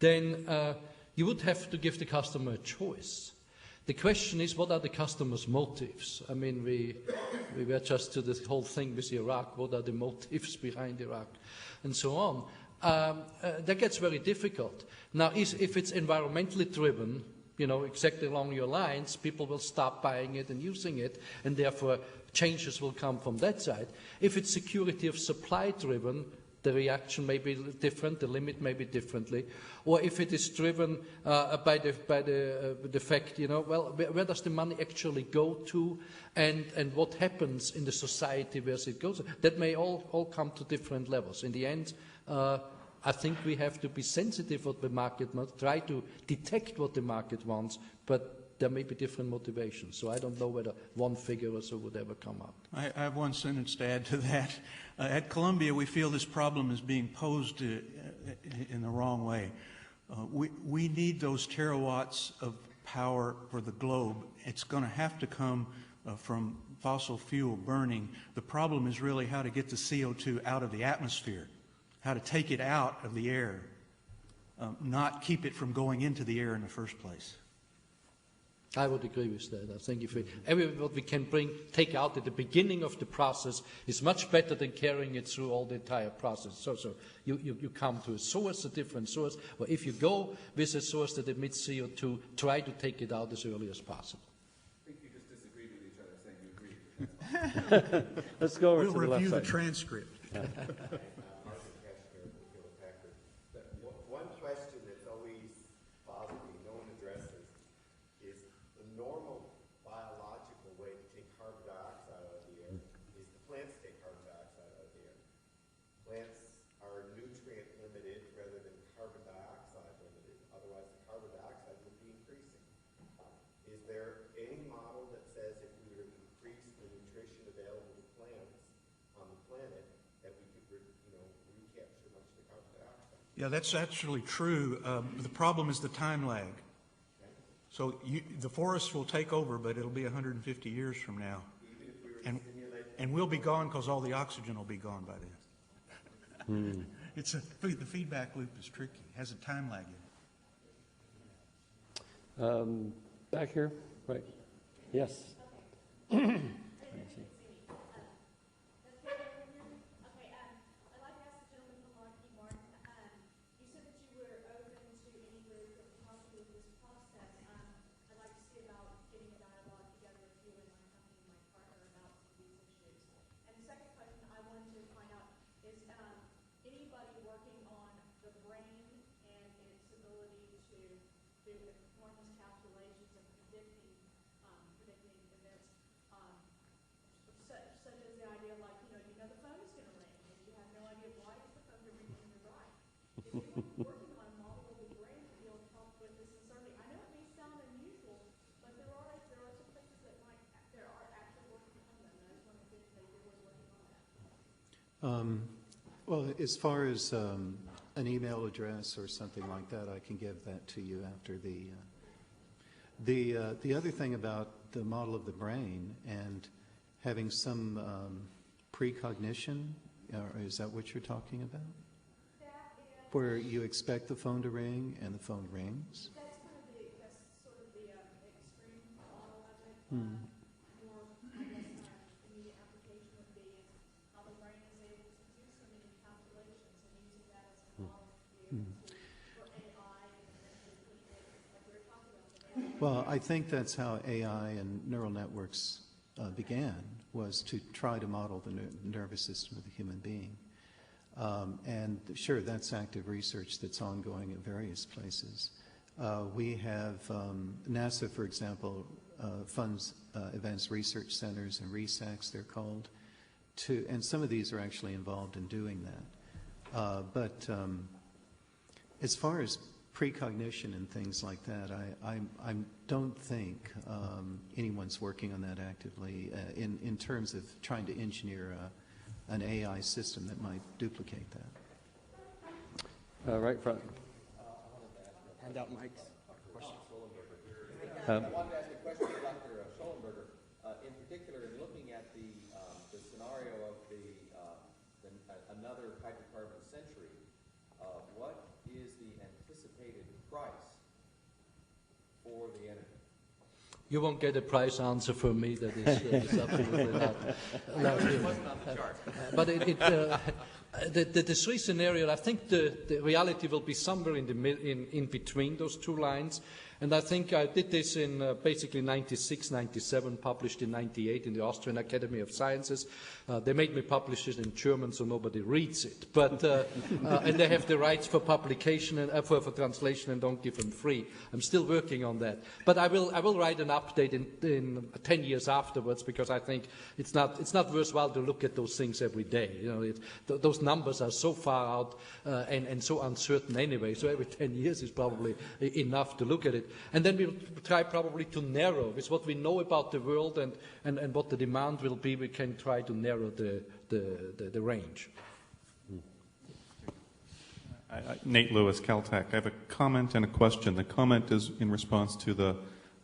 then you would have to give the customer a choice. The question is, what are the customer's motives? I mean, we were just to this whole thing with Iraq. What are the motives behind Iraq? And so on. That gets very difficult. Now, if it's environmentally driven, you know, exactly along your lines, people will stop buying it and using it, and therefore changes will come from that side. If it's security of supply driven, the reaction may be different, the limit may be differently, or if it is driven by the fact, well, where does the money actually go to, and what happens in the society where it goes. That may all come to different levels. In the end, I think we have to be sensitive what the market wants, try to detect what the market wants, but there may be different motivations. So I don't know whether one figure or so would ever come up. I have one sentence to add to that. At Columbia, we feel this problem is being posed in the wrong way. We need those terawatts of power for the globe. It's going to have to come from fossil fuel burning. The problem is really how to get the CO2 out of the atmosphere, how to take it out of the air, not keep it from going into the air in the first place. I would agree with that. I think if what we can take out at the beginning of the process is much better than carrying it through all the entire process. So you come to a source, a different source, or if you go with a source that emits CO2, try to take it out as early as possible. I think you just disagreed with each other, saying you agree. Let's go over to the left side. We'll review the transcript. One question that's always bothered me, no one addresses, is the normal biological way to take carbon dioxide out of the air is the plants take carbon dioxide out of the air. Plants are nutrient limited rather than carbon dioxide limited. Otherwise, the carbon dioxide would be increasing. Is there any model that says if we were to increase the nutrition available to plants on the planet, that we could, recapture much of the carbon dioxide? Yeah, that's actually true. The problem is the time lag. So the forests will take over, but it'll be 150 years from now. And we'll be gone because all the oxygen will be gone by then. The feedback loop is tricky. It has a time lag in it. Back here, right? Yes. Well, as far as an email address or something like that, I can give that to you after the other thing about the model of the brain and having some precognition, is that what you're talking about? Where you expect the phone to ring and the phone rings? That's sort of the extreme model of it. More, immediate application would be how the brain is able to do so many calculations and using that as a model for AI and eventually putting it, like we were talking about. Well, I think that's how AI and neural networks began, was to try to model the nervous system of the human being. And sure, that's active research that's ongoing at various places. We have NASA, for example, funds advanced research centers and RESACs, they're called, and some of these are actually involved in doing that. But as far as precognition and things like that, I don't think anyone's working on that actively in terms of trying to engineer an AI system that might duplicate that. Right front. Hand out mics. I wanted to ask a question to Dr. Schollenberger. In particular, in looking at the scenario of another hydrocarbon century, what is the anticipated price for the energy? You won't get a price answer from me. That is absolutely not. It wasn't on the chart. But The three scenarios, I think the reality will be somewhere in between those two lines. And I think I did this in basically 96, 97, published in 98 in the Austrian Academy of Sciences. They made me publish it in German so nobody reads it. But, and they have the rights for publication and for translation and don't give them free. I'm still working on that. But I will write an update in 10 years afterwards, because I think it's not worthwhile to look at those things every day. You know, those numbers are so far out and so uncertain anyway. So every 10 years is probably enough to look at it. And then we'll try probably to narrow, with what we know about the world and what the demand will be, we can try to narrow the range. Nate Lewis, Caltech. I have a comment and a question. The comment is in response to the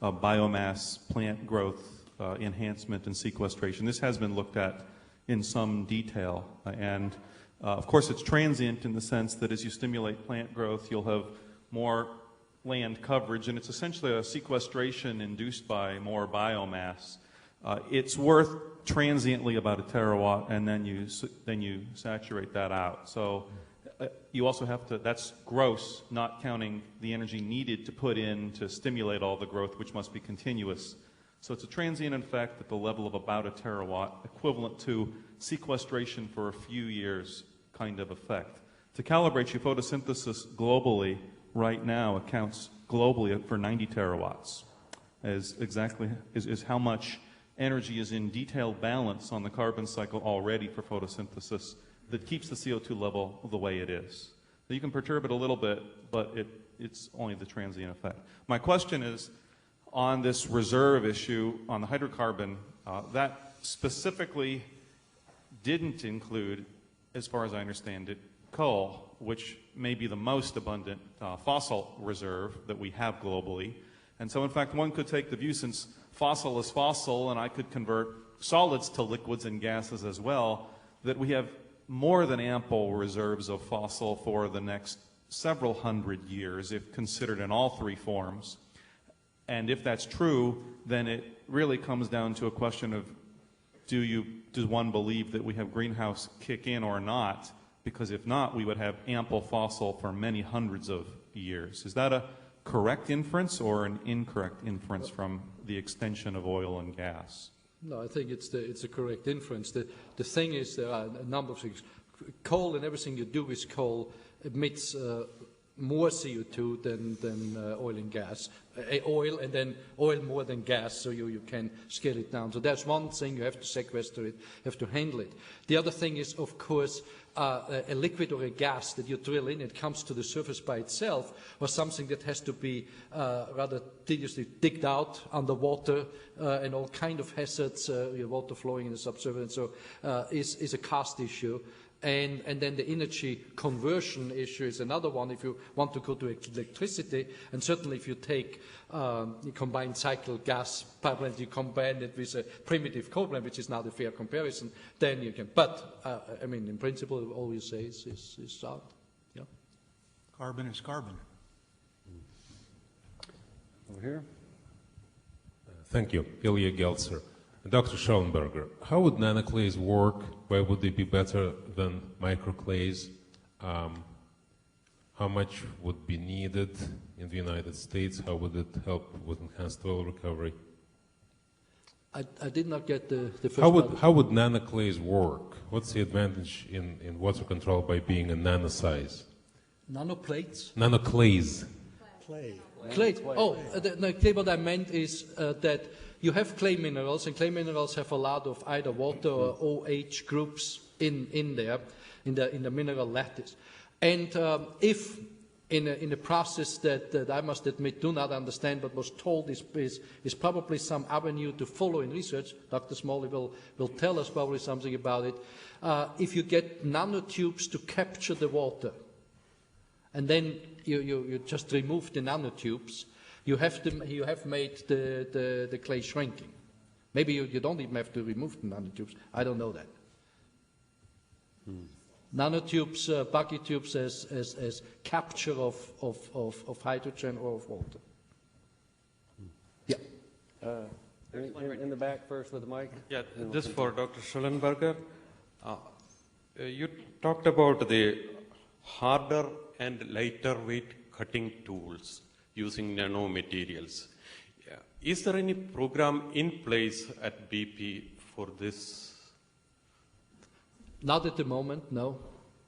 biomass plant growth enhancement and sequestration. This has been looked at in some detail. And of course, it's transient in the sense that as you stimulate plant growth, you'll have more land coverage, and it's essentially a sequestration induced by more biomass. It's worth transiently about a terawatt, and then you saturate that out. So you also have to, that's gross, not counting the energy needed to put in to stimulate all the growth, which must be continuous. So it's a transient effect at the level of about a terawatt, equivalent to sequestration for a few years kind of effect. To calibrate you, photosynthesis globally right now accounts globally for 90 terawatts, is how much energy is in detailed balance on the carbon cycle already for photosynthesis that keeps the CO2 level the way it is. So you can perturb it a little bit, but it's only the transient effect. My question is on this reserve issue on the hydrocarbon, that specifically didn't include, as far as I understand it, coal, which may be the most abundant fossil reserve that we have globally. And so, in fact, one could take the view, since fossil is fossil, and I could convert solids to liquids and gases as well, that we have more than ample reserves of fossil for the next several hundred years, if considered in all three forms. And if that's true, then it really comes down to a question of, does one believe that we have greenhouse kick in or not? Because if not, we would have ample fossil for many hundreds of years. Is that a correct inference or an incorrect inference from the extension of oil and gas? No, I think it's a correct inference. The thing is, there are a number of things. Coal and everything you do with coal emits more CO2 than oil and gas. Oil, and then oil more than gas, so you can scale it down. So that's one thing, you have to sequester it, you have to handle it. The other thing is, of course, a liquid or a gas that you drill in, it comes to the surface by itself, or something that has to be rather tediously digged out underwater, and all kind of hazards, water flowing in the subsurface, so is a cost issue. And then the energy conversion issue is another one if you want to go to electricity. And certainly if you take combined cycle gas power plant, you combine it with a primitive coal plant, which is not a fair comparison, then you can. But, I mean, in principle, all you say is sound. Yeah. Carbon is carbon. Over here. Thank you. Ilya Geltzer. Dr. Schoenberger, how would nanoclays work? Why would they be better than microclays? How much would be needed in the United States? How would it help with enhanced oil recovery? I did not get the first part. How would nanoclays work? What's the advantage in water control by being a nano size? Nanoplates? Nanoclays. Clay. Oh, what I meant is that you have clay minerals, and clay minerals have a lot of either water or OH groups in there, in the mineral lattice. And if in a process that I must admit do not understand, but was told is probably some avenue to follow in research, Dr. Smalley will tell us probably something about it, if you get nanotubes to capture the water, and then you just remove the nanotubes, you have made the clay shrinking. Maybe you don't even have to remove the nanotubes. I don't know that. Nanotubes, bucket tubes as capture of hydrogen or of water. Yeah. In the back first with the mic. Yeah, this for Dr. Schellenberger. You talked about the harder and lighter weight cutting tools using nanomaterials. Is there any program in place at BP for this? Not at the moment, no.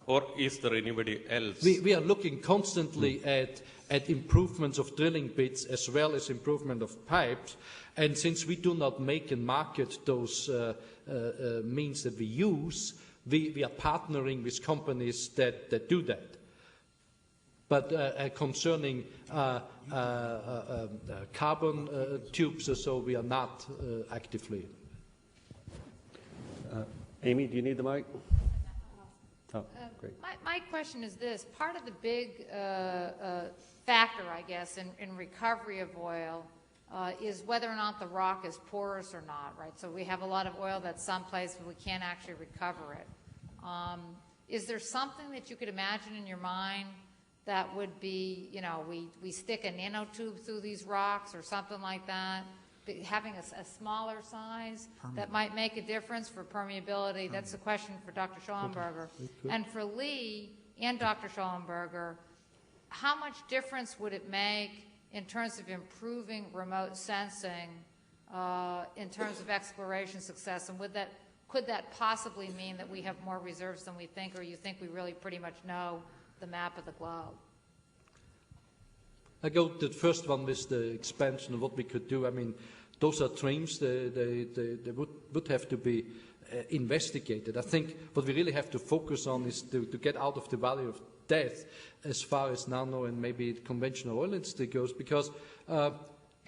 Or is there anybody else? We are looking constantly at improvements of drilling bits as well as improvement of pipes. And since we do not make and market those means that we use, we are partnering with companies that do that. But concerning carbon tubes or so, we are not actively. Amy, do you need the mic? Oh, great. My question is this. Part of the big factor, I guess, in recovery of oil is whether or not the rock is porous or not, right? So we have a lot of oil that's someplace where we can't actually recover it. Is there something that you could imagine in your mind that would be, you know, we stick a nanotube through these rocks or something like that, having a smaller size that might make a difference for permeability? That's a question for Dr. Schallenberger. And for Lee and Dr. Schallenberger, how much difference would it make in terms of improving remote sensing in terms of exploration success? And could that possibly mean that we have more reserves than we think, or you think we really pretty much know the map of the globe? I go to the first one with the expansion of what we could do. I mean, those are dreams. They would have to be investigated. I think what we really have to focus on is to get out of the valley of death as far as nano and maybe conventional oil industry goes, because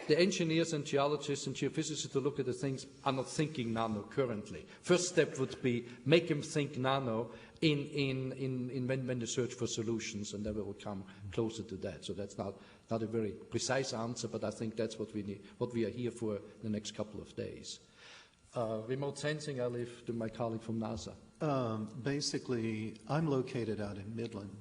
the engineers and geologists and geophysicists who look at the things are not thinking nano currently. First step would be make them think nano when they search for solutions, and then we will come closer to that. So that's not a very precise answer, but I think that's what we need, what we are here for the next couple of days. Remote sensing, I leave to my colleague from NASA. Basically, I'm located out in Midland.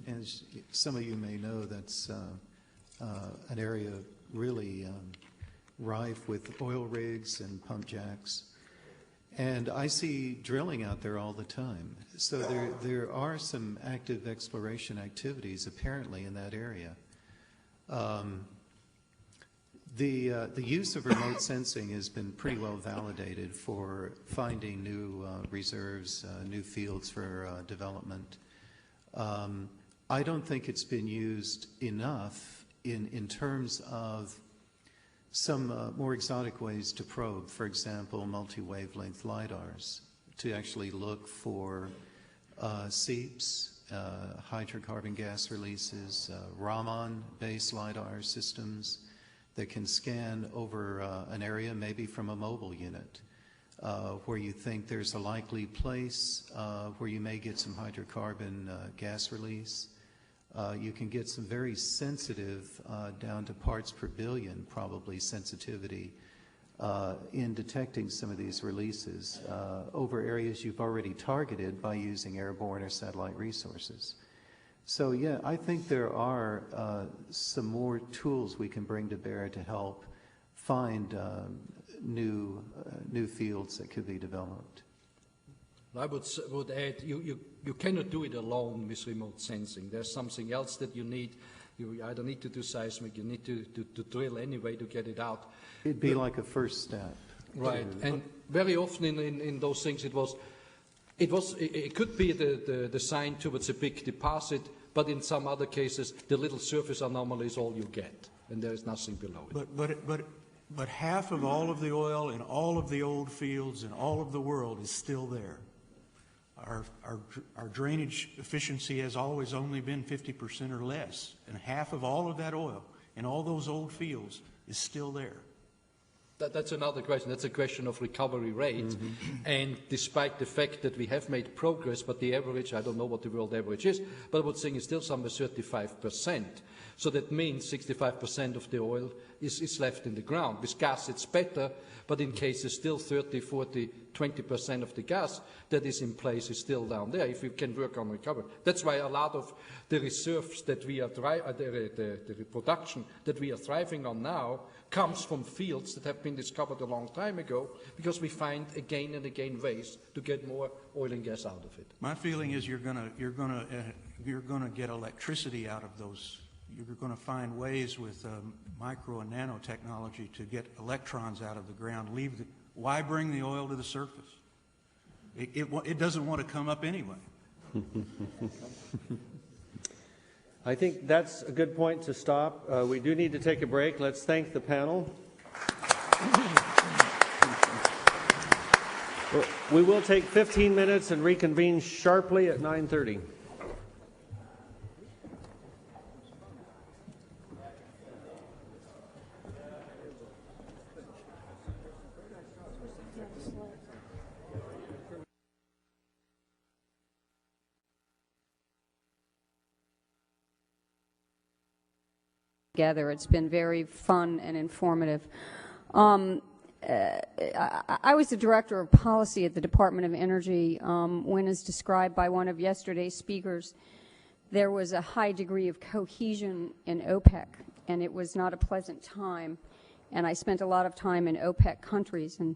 As some of you may know, that's an area really rife with oil rigs and pump jacks. And I see drilling out there all the time. So there are some active exploration activities apparently in that area. The use of remote sensing has been pretty well validated for finding new reserves, new fields for development. I don't think it's been used enough in terms of some more exotic ways to probe, for example, multi-wavelength LIDARs, to actually look for seeps, hydrocarbon gas releases, Raman-based LIDAR systems that can scan over an area, maybe from a mobile unit, where you think there's a likely place where you may get some hydrocarbon gas release. You can get some very sensitive, down to parts per billion probably, sensitivity in detecting some of these releases over areas you've already targeted by using airborne or satellite resources. So yeah, I think there are some more tools we can bring to bear to help find new fields that could be developed. I would add, you cannot do it alone with remote sensing. There's something else that you need. You either need to do seismic, you need to drill anyway to get it out. It'd be like a first step. Right, and very often in those things it could be the sign towards a big deposit, but in some other cases the little surface anomaly is all you get, and there is nothing below it. But half of all of the oil in all of the old fields in all of the world is still there. Our drainage efficiency has always only been 50% or less, and half of all of that oil in all those old fields is still there. That's another question. That's a question of recovery rate. And despite the fact that we have made progress, but the average, I don't know what the world average is, but I would say it's still somewhere 35%. So that means 65% of the oil is left in the ground. With gas it's better, but in cases still 30, 40, 20% of the gas that is in place is still down there if we can work on recovery. That's why a lot of the reserves that we are the production that we are thriving on now comes from fields that have been discovered a long time ago, because we find again and again ways to get more oil and gas out of it. My feeling is you're gonna get electricity out of those. You're going to find ways with micro and nanotechnology to get electrons out of the ground. Why bring the oil to the surface? It doesn't want to come up anyway. I think that's a good point to stop. We do need to take a break. Let's thank the panel. We will take 15 minutes and reconvene sharply at 9:30. Together. It's been very fun and informative. I was the director of policy at the Department of Energy when, as described by one of yesterday's speakers, there was a high degree of cohesion in OPEC, and it was not a pleasant time. And I spent a lot of time in OPEC countries. And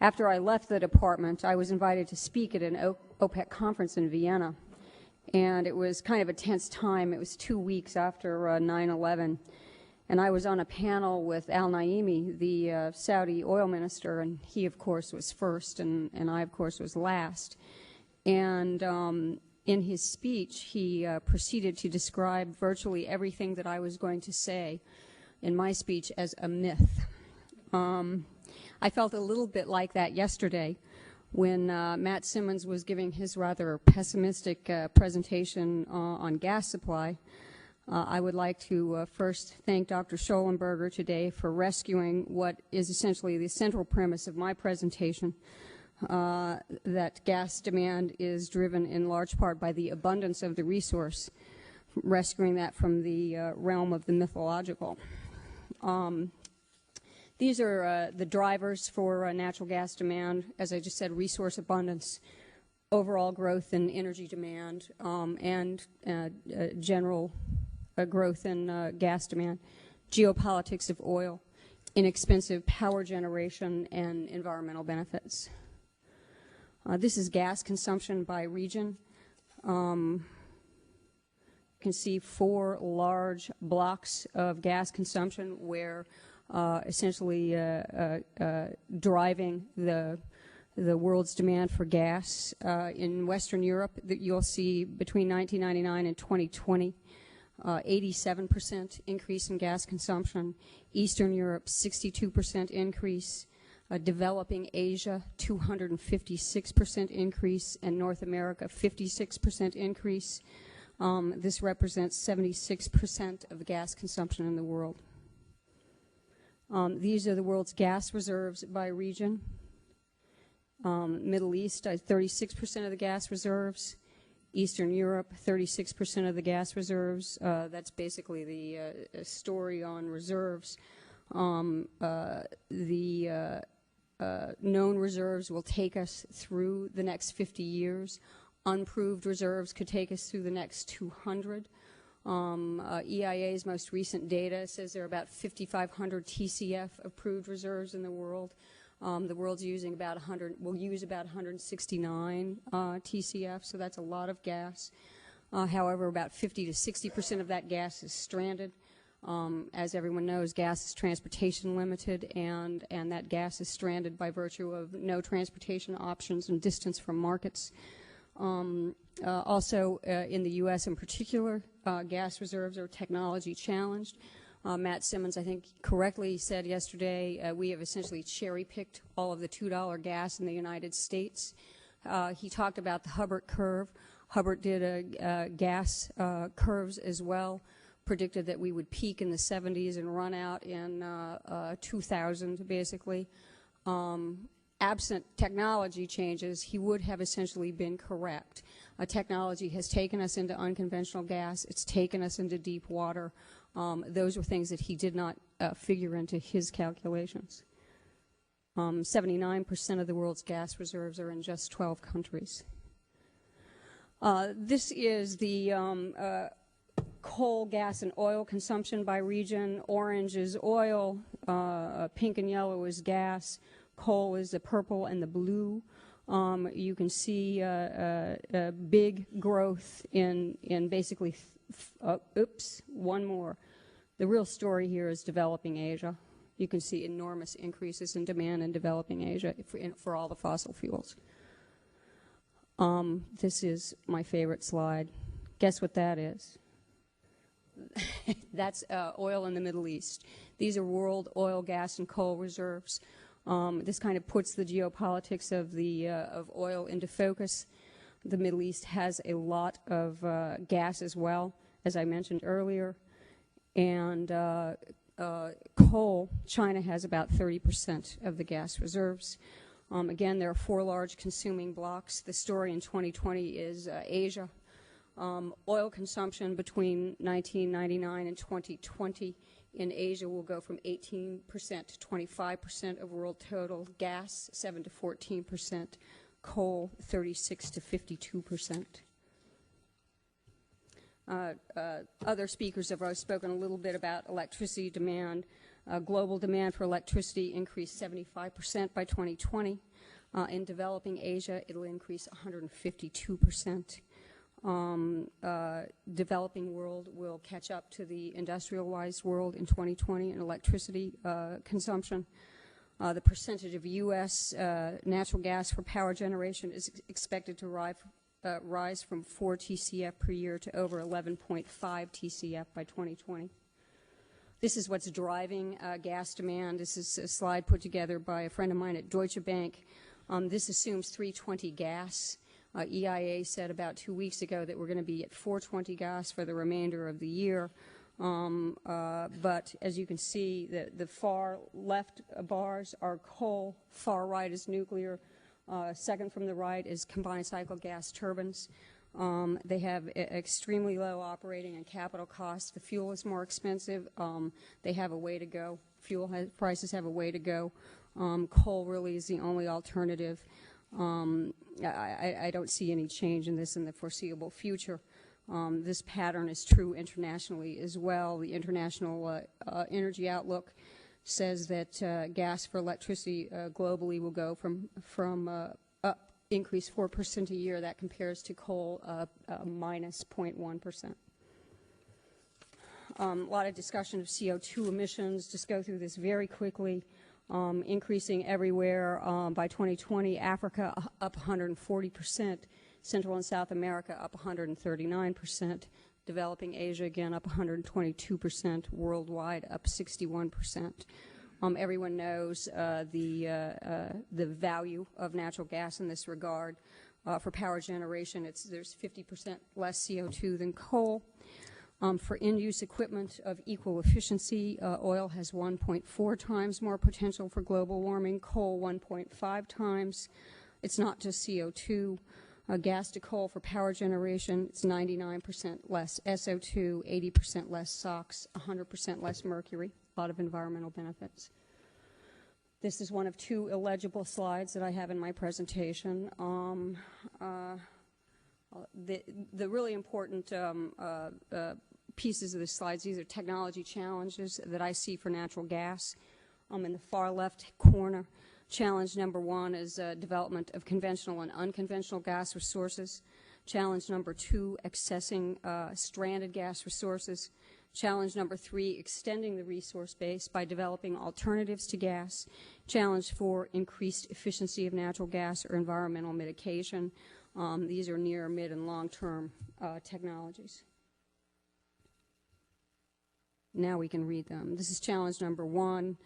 after I left the department, I was invited to speak at an OPEC conference in Vienna. And it was kind of a tense time. It was 2 weeks after 9/11. And I was on a panel with Al Naimi, the Saudi oil minister, and he, of course, was first, and I, of course, was last. And in his speech, he proceeded to describe virtually everything that I was going to say in my speech as a myth. I felt a little bit like that yesterday when Matt Simmons was giving his rather pessimistic presentation on gas supply. I would like to first thank Dr. Schollenberger today for rescuing what is essentially the central premise of my presentation, that gas demand is driven in large part by the abundance of the resource, rescuing that from the realm of the mythological. These are the drivers for natural gas demand. As I just said, resource abundance, overall growth in energy demand, and general growth in gas demand, geopolitics of oil, inexpensive power generation, and environmental benefits. This is gas consumption by region. You can see 4 large blocks of gas consumption where essentially driving the world's demand for gas. In Western Europe, you'll see between 1999 and 2020, 87% increase in gas consumption. Eastern Europe, 62% increase. Developing Asia, 256% increase. And North America, 56% increase. This represents 76% of the gas consumption in the world. These are the world's gas reserves by region. Middle East, 36% of the gas reserves. Eastern Europe, 36% of the gas reserves. That's basically the story on reserves. The known reserves will take us through the next 50 years. Unproved reserves could take us through the next 200. EIA's most recent data says there are about 5,500 TCF of proved reserves in the world. The world's using about 100, will use about 169 TCF, so that's a lot of gas. However, about 50 to 60% of that gas is stranded. As everyone knows, gas is transportation limited, and that gas is stranded by virtue of no transportation options and distance from markets. Also, in the U.S. in particular, gas reserves are technology challenged. Matt Simmons, I think, correctly said yesterday, we have essentially cherry-picked all of the $2 gas in the United States. He talked about the Hubbert curve. Hubbert did gas curves as well, predicted that we would peak in the 70s and run out in 2000, basically. Absent technology changes, he would have essentially been correct. Technology has taken us into unconventional gas. It's taken us into deep water. Those were things that he did not figure into his calculations. 79% of the world's gas reserves are in just 12 countries. This is the coal, gas, and oil consumption by region. Orange is oil, pink and yellow is gas, coal is the purple and the blue. You can see big growth in basically, one more. The real story here is developing Asia. You can see enormous increases in demand in developing Asia for all the fossil fuels. This is my favorite slide. Guess what that is? That's oil in the Middle East. These are world oil, gas, and coal reserves. This kind of puts the geopolitics of oil into focus. The Middle East has a lot of gas as well, as I mentioned earlier. And coal, China has about 30% of the gas reserves. Again, there are 4 large consuming blocks. The story in 2020 is Asia. Oil consumption between 1999 and 2020 in Asia will go from 18% to 25% of world total. Gas, 7 to 14%. Coal, 36 to 52%. Other speakers have spoken a little bit about electricity demand. Global demand for electricity increased 75% by 2020. In developing Asia, it'll increase 152%. Developing world will catch up to the industrialized world in 2020 in electricity consumption. The percentage of U.S. Natural gas for power generation is expected to rise from 4 TCF per year to over 11.5 TCF by 2020. This is what's driving gas demand. This is a slide put together by a friend of mine at Deutsche Bank. This assumes 320 gas. EIA said about 2 weeks ago that we're going to be at 420 gas for the remainder of the year. But as you can see, the far left bars are coal, far right is nuclear, second from the right is combined cycle gas turbines. They have extremely low operating and capital costs. The fuel is more expensive. They have a way to go. Prices have a way to go. Coal really is the only alternative. I don't see any change in this in the foreseeable future. This pattern is true internationally as well. The International Energy Outlook says that gas for electricity globally will go from increase 4% a year. That compares to coal minus 0.1%. A lot of discussion of CO2 emissions. Just go through this very quickly. Increasing everywhere by 2020. Africa up 140%. Central and South America up 139%. Developing Asia again up 122%. Worldwide up 61%. Everyone knows the value of natural gas in this regard. For power generation, there's 50% less CO2 than coal. For in-use equipment of equal efficiency, oil has 1.4 times more potential for global warming, coal 1.5 times. It's not just CO2. Gas to coal for power generation, it's 99% less SO2, 80% less SOx, 100% less mercury, a lot of environmental benefits. This is one of 2 illegible slides that I have in my presentation. The really important pieces of the slides, these are technology challenges that I see for natural gas. In the far left corner, challenge number 1 is development of conventional and unconventional gas resources. Challenge number 2, accessing stranded gas resources. Challenge number 3, extending the resource base by developing alternatives to gas. Challenge 4, increased efficiency of natural gas or environmental mitigation. These are near, mid, and long-term technologies. Now we can read them. This is challenge number 1.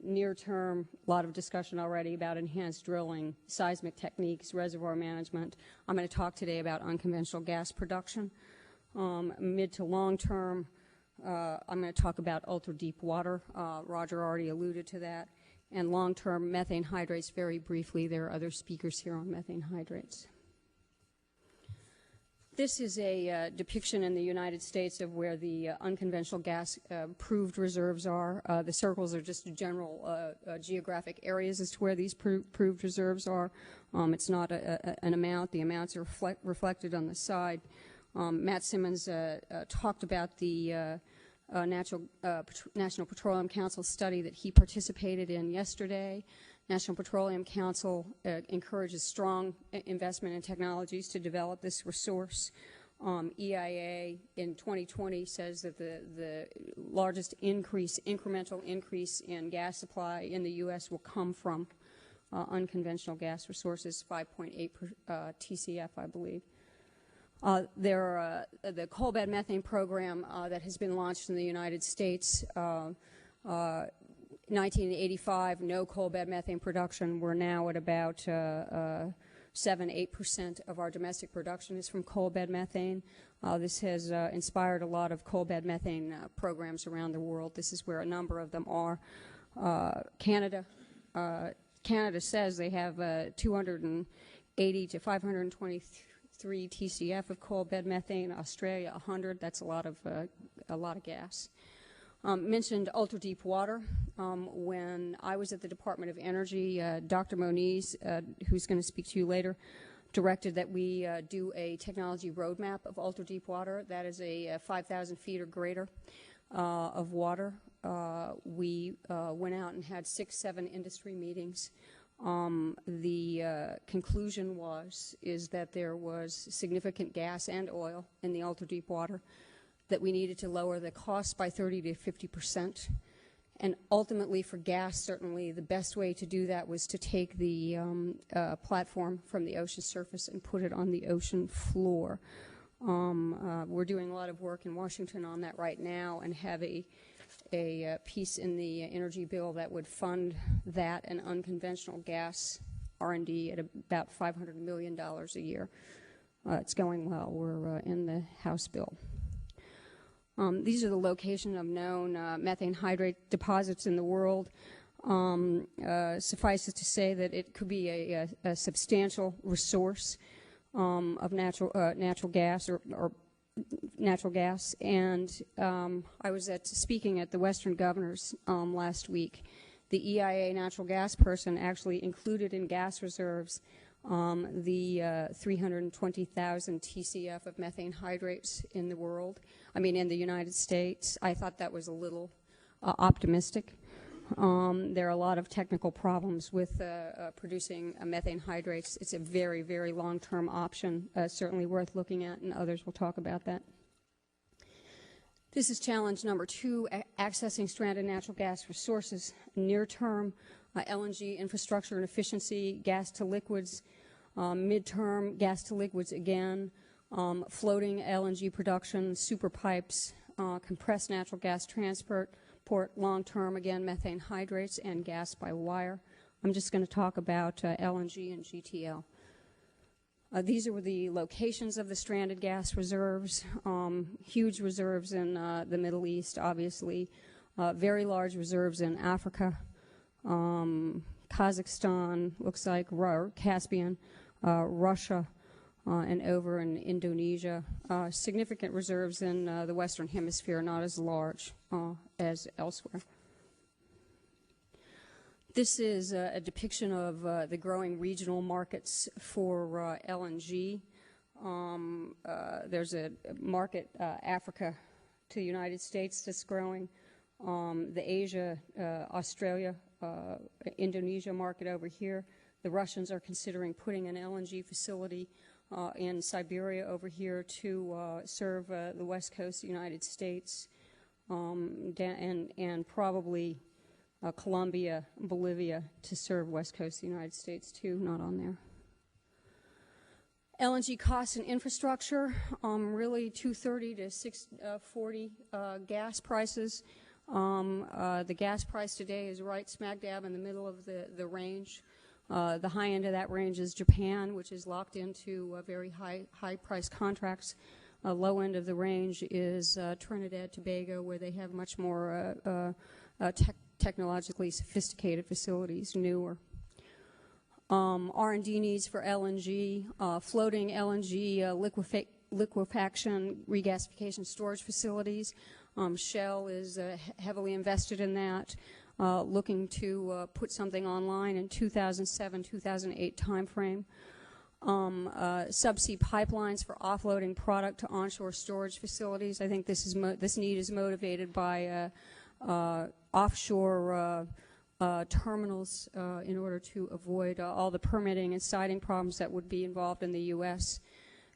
Near term, a lot of discussion already about enhanced drilling, seismic techniques, reservoir management. I'm going to talk today about unconventional gas production. Mid to long term, I'm going to talk about ultra deep water. Roger already alluded to that. And long term, methane hydrates very briefly. There are other speakers here on methane hydrates. This is a depiction in the United States of where the unconventional gas proved reserves are. The circles are just general geographic areas as to where these proved reserves are. It's not an amount. The amounts are reflected on the side. Matt Simmons talked about the National Petroleum Council study that he participated in yesterday. National Petroleum Council encourages strong investment in technologies to develop this resource. EIA in 2020 says that the largest incremental increase in gas supply in the U.S. will come from unconventional gas resources, 5.8 TCF, I believe. The coal bed methane program that has been launched in the United States, 1985, no coal bed methane production. We're now at about 7-8% of our domestic production is from coal bed methane. This has inspired a lot of coal bed methane programs around the world. This is where a number of them are. Canada says they have 280 to 523 TCF of coal bed methane. Australia 100. That's a lot of gas. Mentioned ultra deep water. When I was at the Department of Energy, Dr. Moniz, who's going to speak to you later, directed that we do a technology roadmap of ultra deep water. That is a 5,000 feet or greater of water. We went out and had 6-7 industry meetings. The conclusion is that there was significant gas and oil in the ultra deep water, that we needed to lower the cost by 30 to 50%. And ultimately for gas, certainly the best way to do that was to take the platform from the ocean surface and put it on the ocean floor. We're doing a lot of work in Washington on that right now and have a piece in the energy bill that would fund that and unconventional gas R&D at about $500 million a year. It's going well. We're in the House bill. These are the location of known methane hydrate deposits in the world. Suffice it to say that it could be a substantial resource of natural gas or natural gas. And I was speaking at the Western Governors last week. The EIA natural gas person actually included in gas reserves the 320,000 TCF of methane hydrates in the world. In the United States. I thought that was a little optimistic. There are a lot of technical problems with producing methane hydrates. It's a very, very long-term option, certainly worth looking at, and others will talk about that. This is challenge number 2, accessing stranded natural gas resources. Near-term, LNG infrastructure and efficiency, gas to liquids. Mid-term, gas to liquids again. Floating LNG production, super pipes, compressed natural gas transport, long-term, again, methane hydrates, and gas by wire. I'm just going to talk about LNG and GTL. These are the locations of the stranded gas reserves. Huge reserves in the Middle East, obviously. Very large reserves in Africa. Kazakhstan, looks like, Caspian, Russia, and over in Indonesia. Significant reserves in the Western Hemisphere, not as large as elsewhere. This is a depiction of the growing regional markets for LNG. There's a market, Africa to the United States, that's growing. The Asia, Australia, Indonesia market over here. The Russians are considering putting an LNG facility in Siberia over here to serve the west coast of the United States, and probably Colombia, Bolivia to serve west coast of the United States too, not on there. LNG costs and infrastructure, really $2.30 to $6.40 gas prices. The gas price today is right smack dab in the middle of the range. The high end of that range is Japan, which is locked into very high price contracts. Low end of the range is Trinidad, Tobago, where they have much more technologically sophisticated facilities, newer. R&D needs for LNG, floating LNG liquefaction, regasification storage facilities. Shell is heavily invested in that, looking to put something online in 2007-2008 timeframe. Subsea pipelines for offloading product to onshore storage facilities. I think this need is motivated by offshore terminals in order to avoid all the permitting and siting problems that would be involved in the U.S.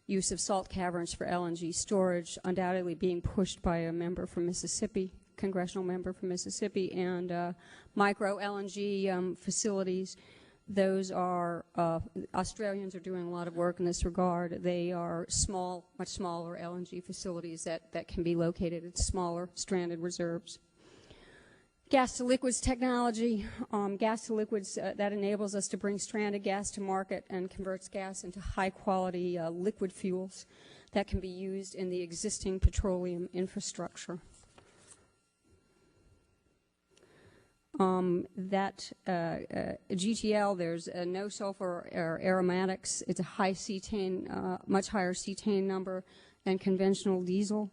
Use of salt caverns for LNG storage, undoubtedly being pushed by a member from Mississippi, congressional member from Mississippi, and micro LNG facilities. Those are, Australians are doing a lot of work in this regard. They are small, much smaller LNG facilities that can be located at smaller stranded reserves. Gas to liquids technology, gas to liquids that enables us to bring stranded gas to market and converts gas into high quality liquid fuels that can be used in the existing petroleum infrastructure. GTL, there's no sulfur or aromatics. It's a high cetane, much higher cetane number than conventional diesel.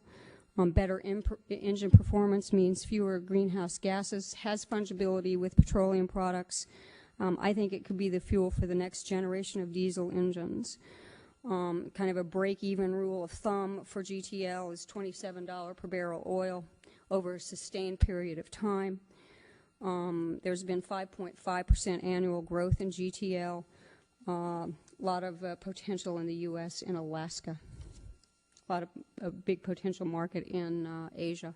Better engine performance means fewer greenhouse gases, has fungibility with petroleum products. I think it could be the fuel for the next generation of diesel engines. Kind of a break-even rule of thumb for GTL is $27 per barrel oil over a sustained period of time. There's been 5.5% annual growth in GTL, a lot of potential in the U.S. and Alaska. A big potential market in Asia.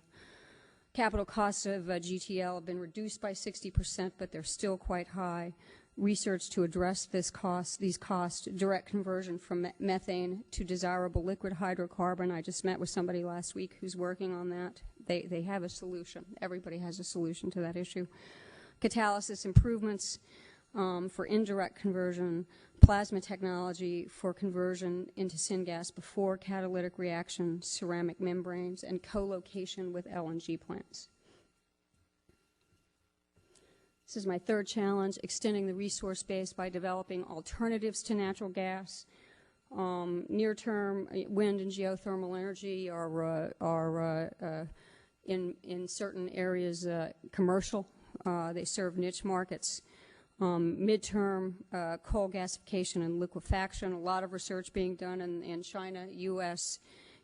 Capital costs of GTL have been reduced by 60%, but they're still quite high. Research to address these costs, direct conversion from methane to desirable liquid hydrocarbon. I just met with somebody last week who's working on that. They have a solution. Everybody has a solution to that issue. Catalysis improvements for indirect conversion, plasma technology for conversion into syngas before catalytic reaction, ceramic membranes, and co-location with LNG plants. This is my third challenge, extending the resource base by developing alternatives to natural gas. Near-term wind and geothermal energy are in certain areas commercial. They serve niche markets. Midterm coal gasification and liquefaction, a lot of research being done in China, U.S.,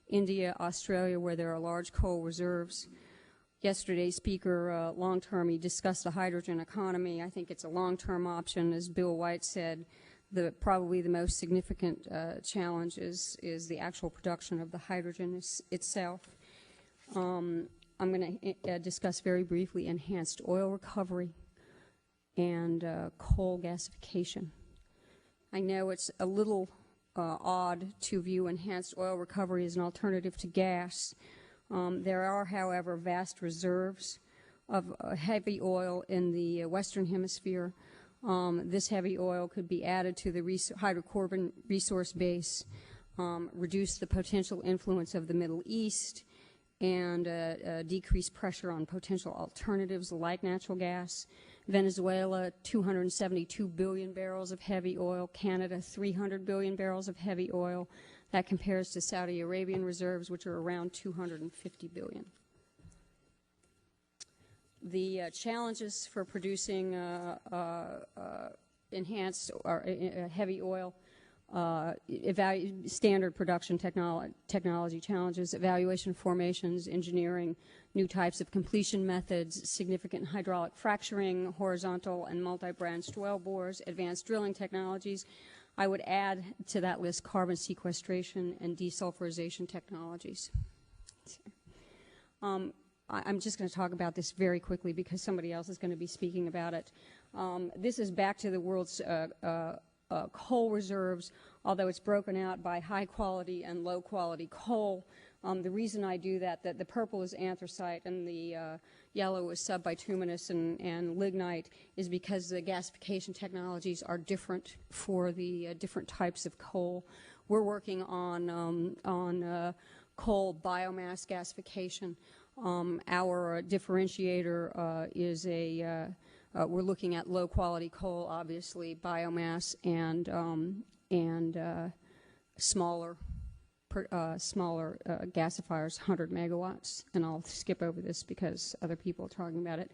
India, Australia, where there are large coal reserves. Yesterday's speaker, long-term, he discussed the hydrogen economy. I think it's a long-term option. As Bill White said, probably the most significant challenge is the actual production of the hydrogen itself. I'm going to discuss very briefly enhanced oil recovery and coal gasification. I know it's a little odd to view enhanced oil recovery as an alternative to gas. There are, however, vast reserves of heavy oil in the Western Hemisphere. This heavy oil could be added to the hydrocarbon resource base, reduce the potential influence of the Middle East, and decrease pressure on potential alternatives like natural gas. Venezuela, 272 billion barrels of heavy oil. Canada, 300 billion barrels of heavy oil. That compares to Saudi Arabian reserves, which are around 250 billion. The challenges for producing enhanced or heavy oil, standard production technology challenges, evaluation formations, engineering, new types of completion methods, significant hydraulic fracturing, horizontal and multi-branched well bores, advanced drilling technologies. I would add to that list carbon sequestration and desulfurization technologies. I'm just going to talk about this very quickly because somebody else is going to be speaking about it. This is back to the world's coal reserves, although it's broken out by high quality and low quality coal. The reason I do that the purple is anthracite and the yellow is subbituminous and lignite, is because the gasification technologies are different for the different types of coal. We're working on coal biomass gasification. Our differentiator is a We're looking at low-quality coal, obviously, biomass, and smaller gasifiers, 100 megawatts. And I'll skip over this because other people are talking about it.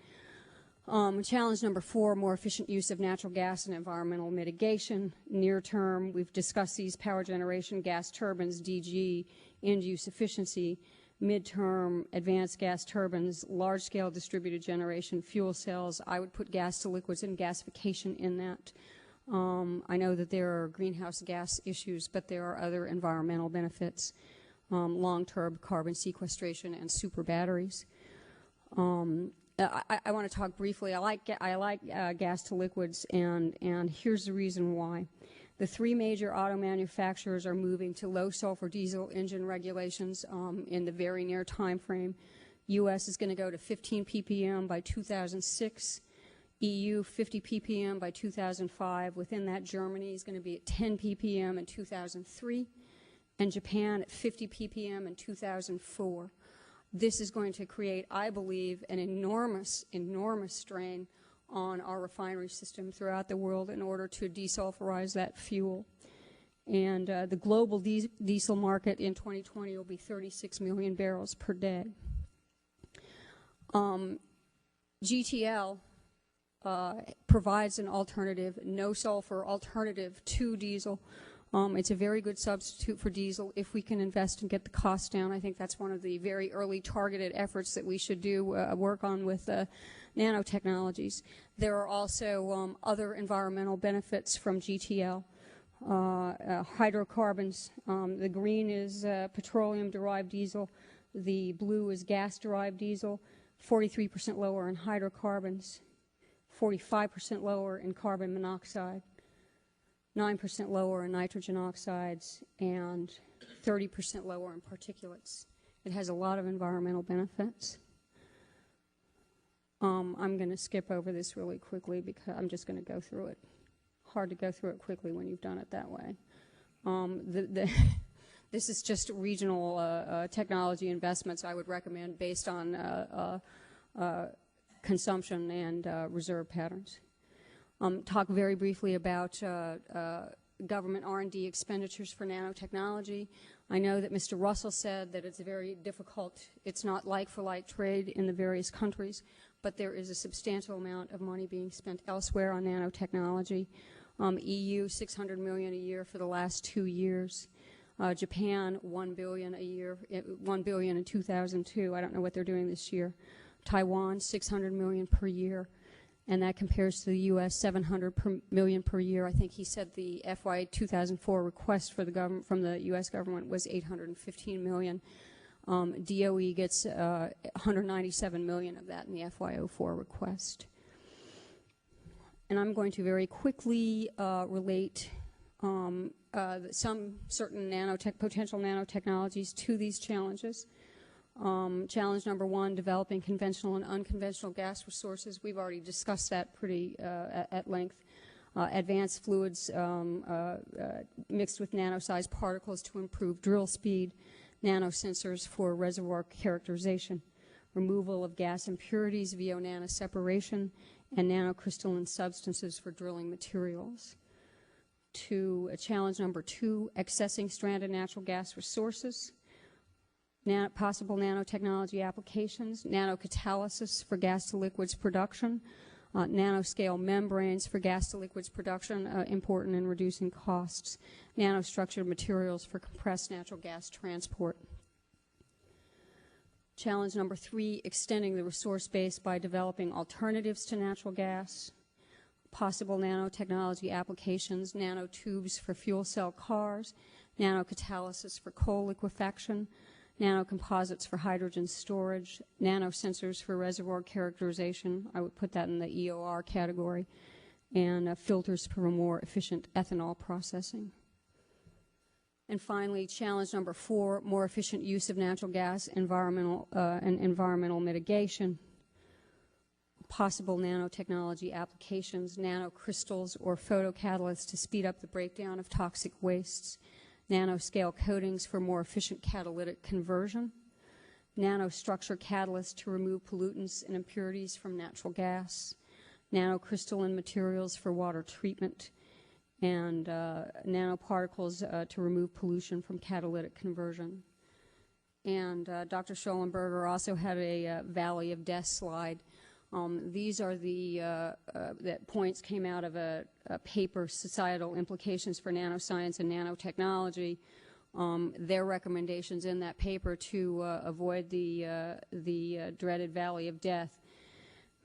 Challenge number 4, more efficient use of natural gas and environmental mitigation. Near term, we've discussed these: power generation, gas turbines, DG, end-use efficiency. Midterm, advanced gas turbines, large-scale distributed generation, fuel cells. I would put gas to liquids and gasification in that. I know that there are greenhouse gas issues, but there are other environmental benefits: long-term carbon sequestration and super batteries. I want to talk briefly. I like gas to liquids, and here's the reason why. The 3 major auto manufacturers are moving to low sulfur diesel engine regulations in the very near time frame. U.S. is going to go to 15 ppm by 2006. EU 50 ppm by 2005. Within that, Germany is going to be at 10 ppm in 2003, and Japan at 50 ppm in 2004. This is going to create, I believe, an enormous strain on our refinery system throughout the world in order to desulfurize that fuel. And the global diesel market in 2020 will be 36 million barrels per day. GTL provides an alternative, no sulfur alternative to diesel. It's a very good substitute for diesel if we can invest and get the cost down. I think that's one of the very early targeted efforts that we should do work on with nanotechnologies. There are also other environmental benefits from GTL. Hydrocarbons. The green is petroleum-derived diesel. The blue is gas-derived diesel. 43% lower in hydrocarbons. 45% lower in carbon monoxide. 9% lower in nitrogen oxides, and 30% lower in particulates. It has a lot of environmental benefits. I'm going to skip over this really quickly because I'm just going to go through it. Hard to go through it quickly when you've done it that way. This is just regional technology investments I would recommend based on consumption and reserve patterns. Talk very briefly about government R&D expenditures for nanotechnology. I know that Mr. Russell said that it's very difficult. It's not like-for-like trade in the various countries, but there is a substantial amount of money being spent elsewhere on nanotechnology. EU, $600 million a year for the last 2 years. Japan, $1 billion a year, $1 billion in 2002. I don't know what they're doing this year. Taiwan, $600 million per year. And that compares to the U.S. $700 million per year. I think he said the FY 2004 request for the government from the U.S. government was $815 million. DOE gets $197 million of that in the FY 04 request. And I'm going to very quickly relate some certain potential nanotechnologies to these challenges. Challenge number 1, developing conventional and unconventional gas resources. We've already discussed that pretty at length. Advanced fluids mixed with nano-sized particles to improve drill speed. Nanosensors for reservoir characterization. Removal of gas impurities via nanoseparation. And nanocrystalline substances for drilling materials. Challenge number 2, accessing stranded natural gas resources. Possible nanotechnology applications, nanocatalysis for gas-to-liquids production, nanoscale membranes for gas-to-liquids production, important in reducing costs, nanostructured materials for compressed natural gas transport. Challenge number 3, extending the resource base by developing alternatives to natural gas, possible nanotechnology applications, nanotubes for fuel cell cars, nanocatalysis for coal liquefaction, nanocomposites for hydrogen storage, nanosensors for reservoir characterization. I would put that in the EOR category, and filters for more efficient ethanol processing. And finally, challenge number 4, more efficient use of natural gas, environmental mitigation. Possible nanotechnology applications, nanocrystals or photocatalysts to speed up the breakdown of toxic wastes. Nanoscale coatings for more efficient catalytic conversion, nanostructure catalysts to remove pollutants and impurities from natural gas, nanocrystalline materials for water treatment, and nanoparticles to remove pollution from catalytic conversion. And Dr. Schollenberger also had a Valley of Death slide. These are the that points came out of a paper, Societal Implications for Nanoscience and Nanotechnology. Their recommendations in that paper to avoid the dreaded Valley of Death.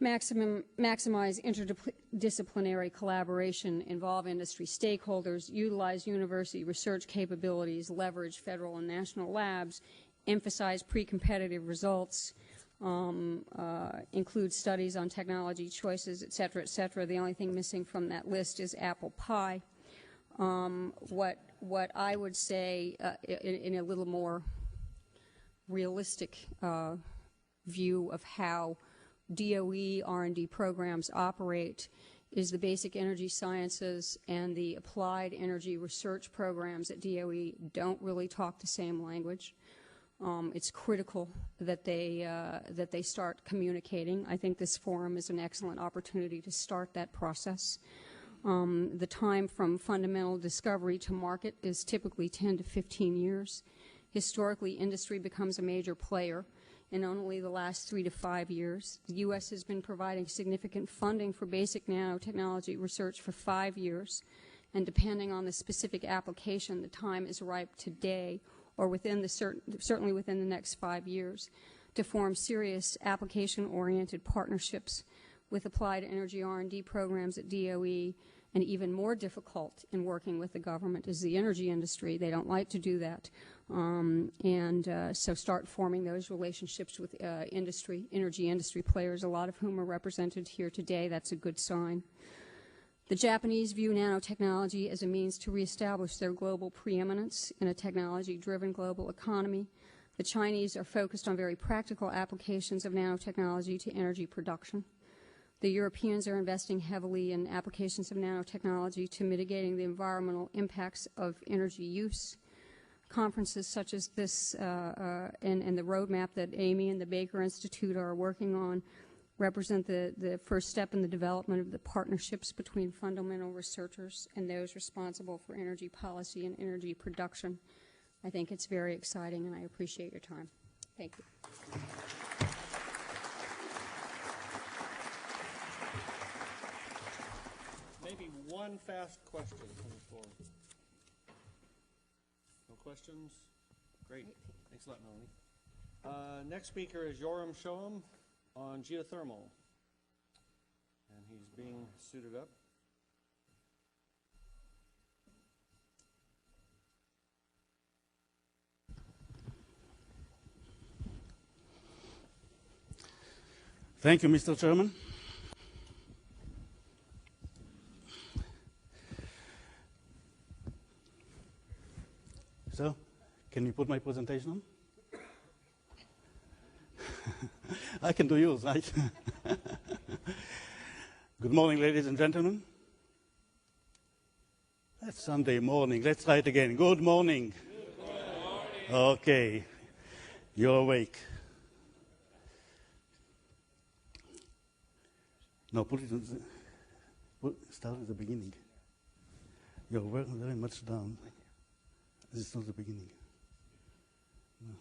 Maximize interdisciplinary collaboration, involve industry stakeholders, utilize university research capabilities, leverage federal and national labs, emphasize pre-competitive results, include studies on technology choices, et cetera, et cetera. The only thing missing from that list is apple pie. What I would say in a little more realistic view of how DOE R&D programs operate is the basic energy sciences and the applied energy research programs at DOE don't really talk the same language. It's critical that they start communicating. I think this forum is an excellent opportunity to start that process. The time from fundamental discovery to market is typically 10 to 15 years. Historically, industry becomes a major player in only the last 3 to 5 years. The U.S. has been providing significant funding for basic nanotechnology research for 5 years, and depending on the specific application, the time is ripe today or within the certainly within the next 5 years to form serious application-oriented partnerships with applied energy R&D programs at DOE. And even more difficult in working with the government is the energy industry. They don't like to do that. So start forming those relationships with energy industry players, a lot of whom are represented here today. That's a good sign. The Japanese view nanotechnology as a means to reestablish their global preeminence in a technology-driven global economy. The Chinese are focused on very practical applications of nanotechnology to energy production. The Europeans are investing heavily in applications of nanotechnology to mitigating the environmental impacts of energy use. Conferences such as this and the roadmap that Amy and the Baker Institute are working on represent the first step in the development of the partnerships between fundamental researchers and those responsible for energy policy and energy production. I think it's very exciting, and I appreciate your time. Thank you. Maybe one fast question from the floor. No questions? Great. Thanks a lot, Melanie. Next speaker is Yoram Shoham on geothermal. And he's being suited up. Thank you, Mr. Chairman. So, can you put my presentation on? I can do yours, right? Good morning, ladies and gentlemen. That's Sunday morning. Let's try it again. Good morning. Good morning. Okay. You're awake. No, put it on start at the beginning. You're very much down. This is not the beginning. No.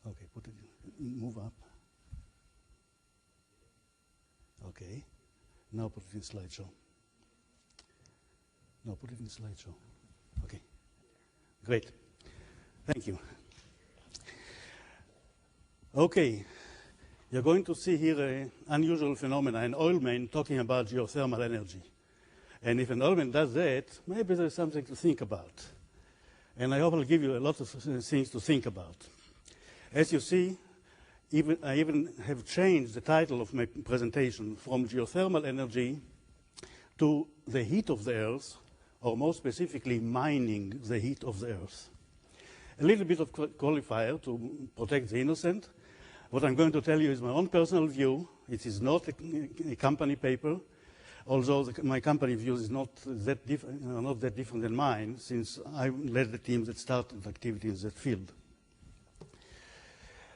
Okay, put it in, move up. Okay. Now put it in slideshow. No, put it in slideshow. Okay. Great. Thank you. Okay. You're going to see here an unusual phenomenon, an oilman talking about geothermal energy. And if an oilman does that, maybe there's something to think about. And I hope I'll give you a lot of things to think about. As you see, I even have changed the title of my presentation from geothermal energy to the heat of the earth, or more specifically, mining the heat of the earth. A little bit of qualifier to protect the innocent. What I'm going to tell you is my own personal view. It is not a company paper, although my company views is not that different than mine, since I led the team that started activity in that field.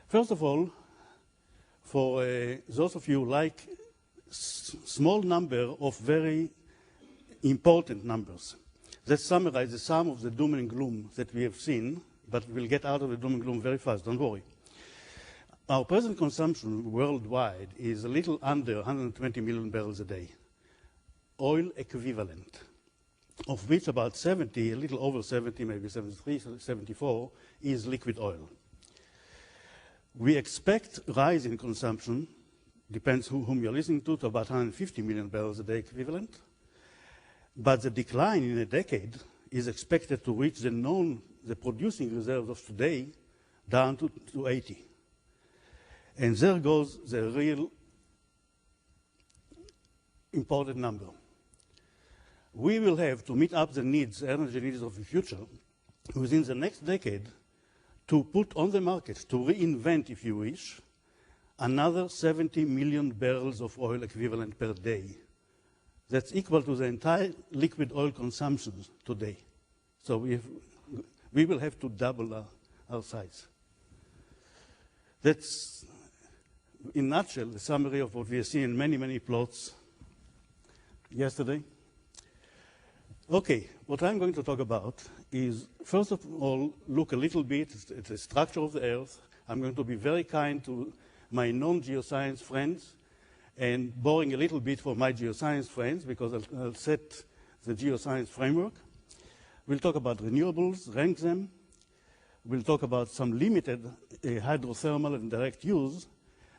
First of all, for those of you who like small number of very important numbers that summarize the sum of the doom and gloom that we have seen, but we'll get out of the doom and gloom very fast, don't worry. Our present consumption worldwide is a little under 120 million barrels a day, oil equivalent, of which about 70, a little over 70, maybe 73, 74, is liquid oil. We expect rise in consumption, depends whom you're listening to about 150 million barrels a day equivalent. But the decline in a decade is expected to reach the producing reserves of today down to 80. And there goes the real important number. We will have to meet up the needs, energy needs of the future, within the next decade, to put on the market, to reinvent, if you wish, another 70 million barrels of oil equivalent per day. That's equal to the entire liquid oil consumption today. So we will have to double our size. That's, in a nutshell, the summary of what we have seen in many, many plots yesterday. Okay, what I'm going to talk about is, first of all, look a little bit at the structure of the Earth. I'm going to be very kind to my non-geoscience friends and boring a little bit for my geoscience friends, because I'll set the geoscience framework. We'll talk about renewables, rank them. We'll talk about some limited hydrothermal and direct use.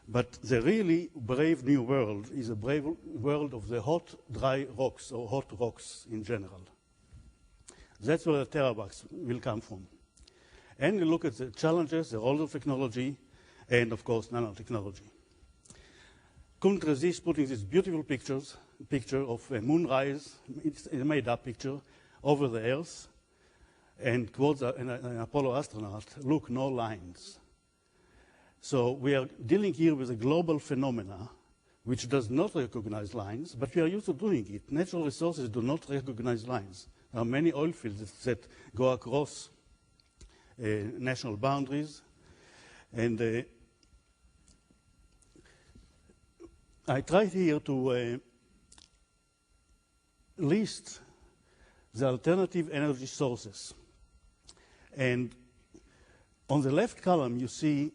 But the really brave new world is a brave world of the hot, dry rocks, or hot rocks in general. That's where the terabucks will come from. And we look at the challenges, the role of technology, and of course, nanotechnology. Couldn't resist putting this beautiful picture of a moonrise, it's a made-up picture, over the Earth, and quotes an Apollo astronaut, "Look, no lines." So we are dealing here with a global phenomena which does not recognize lines, but we are used to doing it. Natural resources do not recognize lines. There are many oil fields that go across national boundaries, and I tried here to list the alternative energy sources. And on the left column, you see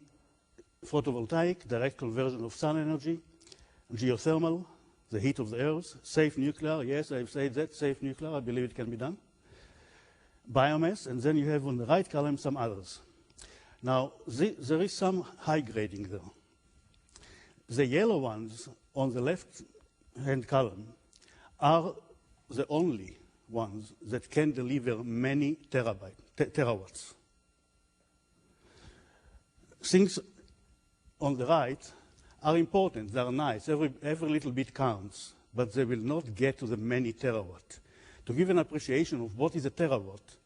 photovoltaic, direct conversion of sun energy, geothermal, the heat of the Earth, safe nuclear, yes, I've said that, safe nuclear, I believe it can be done, biomass, and then you have on the right column some others. Now, there is some high grading there. The yellow ones on the left-hand column are the only ones that can deliver many terawatts. Things on the right are important, they are nice, every little bit counts, but they will not get to the many terawatt. To give an appreciation of what is a terawatt,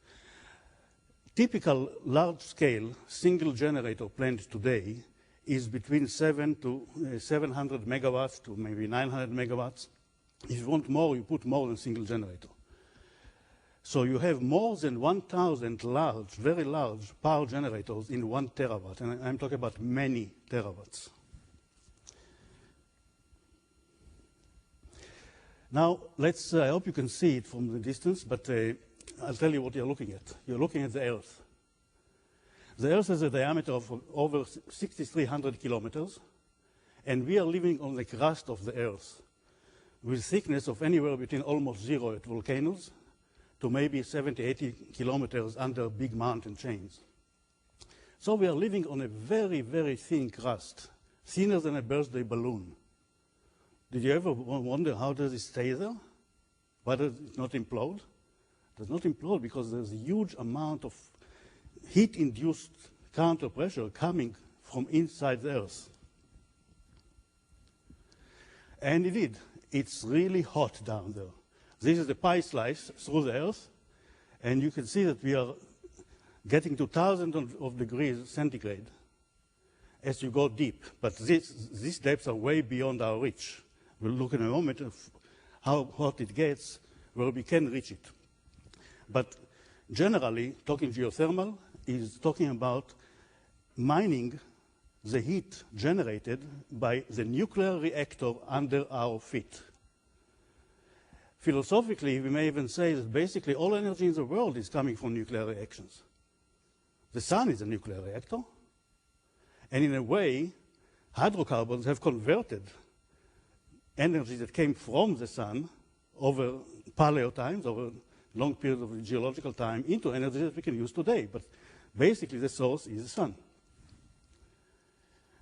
typical large-scale single generator plant today is between 700 megawatts to maybe 900 megawatts. If you want more, you put more than single generator. So you have more than 1,000 large, very large power generators in 1 terawatt, and I'm talking about many terawatts. Now, I hope you can see it from the distance, but I'll tell you what you're looking at. You're looking at the Earth. The Earth has a diameter of over 6,300 kilometers, and we are living on the crust of the Earth with thickness of anywhere between almost zero at volcanoes to maybe 70, 80 kilometers under big mountain chains. So we are living on a very, very thin crust, thinner than a birthday balloon. Did you ever wonder how does it stay there? Why does it not implode? It does not implode because there's a huge amount of heat-induced counter pressure coming from inside the Earth. And indeed, it's really hot down there. This is the pie slice through the Earth, and you can see that we are getting to thousands of degrees centigrade as you go deep. But these depths are way beyond our reach. We'll look in a moment of how hot it gets, where we can reach it. But generally, talking geothermal is talking about mining the heat generated by the nuclear reactor under our feet. Philosophically, we may even say that basically all energy in the world is coming from nuclear reactions. The sun is a nuclear reactor, and in a way, hydrocarbons have converted energy that came from the sun over paleo times, over long periods of geological time, into energy that we can use today. But basically, the source is the sun.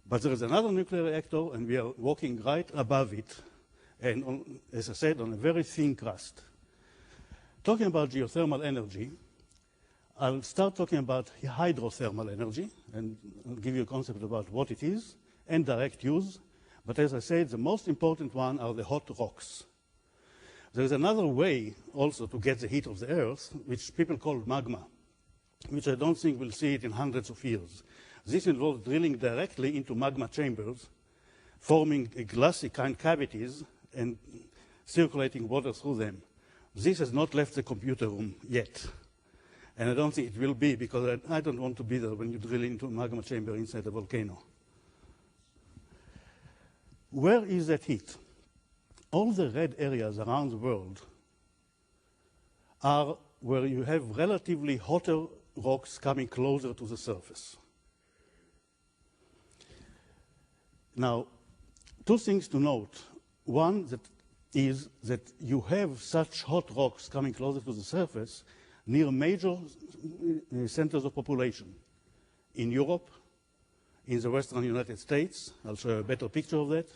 But there is another nuclear reactor, and we are walking right above it, and on, as I said, on a very thin crust. Talking about geothermal energy, I'll start talking about hydrothermal energy, and I'll give you a concept about what it is and direct use. But as I said, the most important one are the hot rocks. There is another way also to get the heat of the Earth, which people call magma, which I don't think we'll see it in hundreds of years. This involves drilling directly into magma chambers, forming glassy kind cavities, and circulating water through them. This has not left the computer room yet. And I don't think it will be, because I don't want to be there when you drill into a magma chamber inside a volcano. Where is that heat? All the red areas around the world are where you have relatively hotter rocks coming closer to the surface. Now, two things to note. One is that you have such hot rocks coming closer to the surface near major centers of population. In Europe, in the western United States, I'll show you a better picture of that.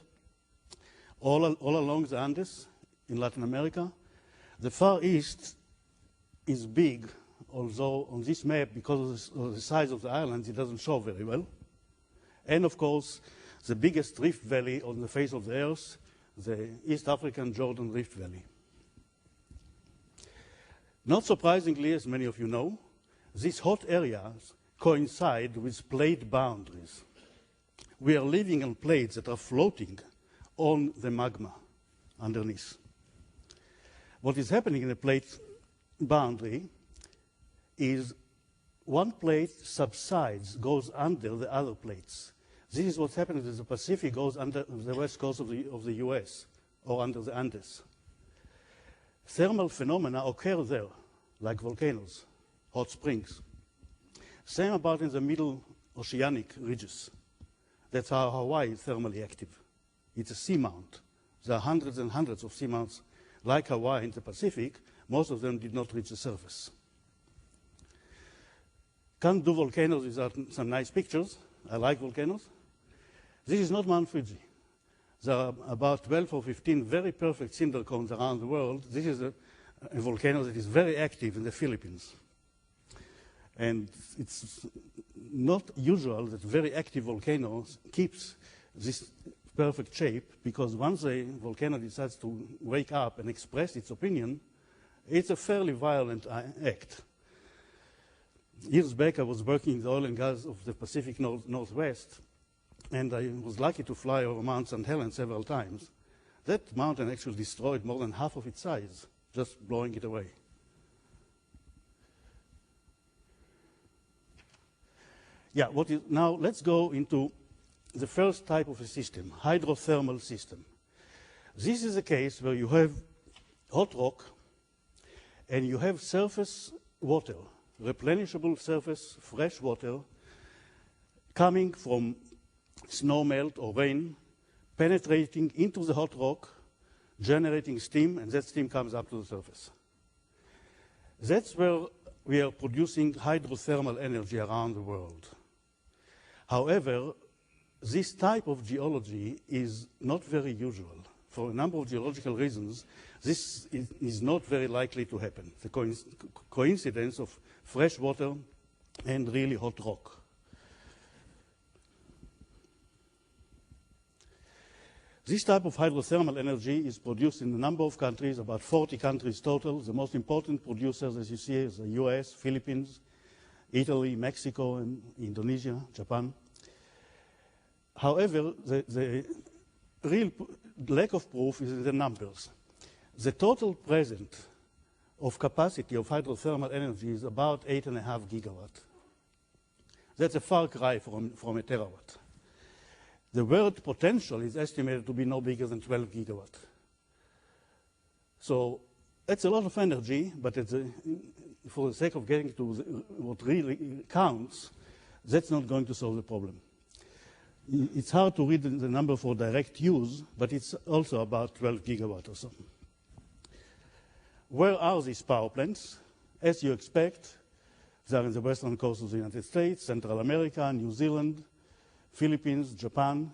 All along the Andes in Latin America. The Far East is big, although on this map, because of the size of the islands, it doesn't show very well. And of course, the biggest rift valley on the face of the Earth, the East African Jordan Rift Valley. Not surprisingly, as many of you know, these hot areas coincide with plate boundaries. We are living on plates that are floating on the magma underneath. What is happening in the plate boundary is one plate subsides, goes under the other plates. This is what's happening as the Pacific goes under the west coast of the US, or under the Andes. Thermal phenomena occur there, like volcanoes, hot springs. Same about in the middle oceanic ridges. That's how Hawaii is thermally active. It's a seamount. There are hundreds and hundreds of seamounts like Hawaii in the Pacific. Most of them did not reach the surface. Can't do volcanoes without some nice pictures. I like volcanoes. This is not Mount Fuji. There are about 12 or 15 very perfect cinder cones around the world. This is a volcano that is very active in the Philippines. And it's not usual that very active volcanoes keeps this perfect shape, because once a volcano decides to wake up and express its opinion, it's a fairly violent act. Years back, I was working in the oil and gas of the Pacific Northwest, and I was lucky to fly over Mount St. Helens several times. That mountain actually destroyed more than half of its size, just blowing it away. Yeah, now let's go into the first type of a system, hydrothermal system. This is a case where you have hot rock and you have surface water, replenishable surface fresh water coming from snow melt or rain, penetrating into the hot rock, generating steam, and that steam comes up to the surface. That's where we are producing hydrothermal energy around the world. However, this type of geology is not very usual. For a number of geological reasons, this is not very likely to happen, the coincidence of fresh water and really hot rock. This type of hydrothermal energy is produced in a number of countries, about 40 countries total. The most important producers, as you see, is the US, Philippines, Italy, Mexico, and Indonesia, Japan. However, the real lack of proof is in the numbers. The total present of capacity of hydrothermal energy is about 8.5 gigawatt. That's a far cry from a terawatt. The world potential is estimated to be no bigger than 12 gigawatts. So it's a lot of energy, but for the sake of getting to what really counts, that's not going to solve the problem. It's hard to read the number for direct use, but it's also about 12 gigawatts or so. Where are these power plants? As you expect, they are in the western coast of the United States, Central America, New Zealand, Philippines, Japan,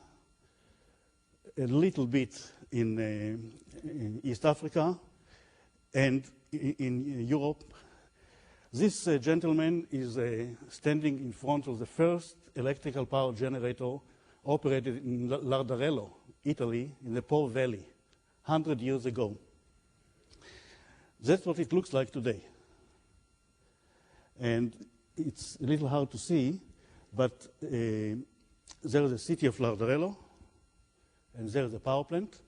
a little bit in East Africa, and in Europe. This gentleman is standing in front of the first electrical power generator operated in Lardarello, Italy, in the Po Valley, 100 years ago. That's what it looks like today. And it's a little hard to see, but there is the city of Lardarello, and there is a power plant.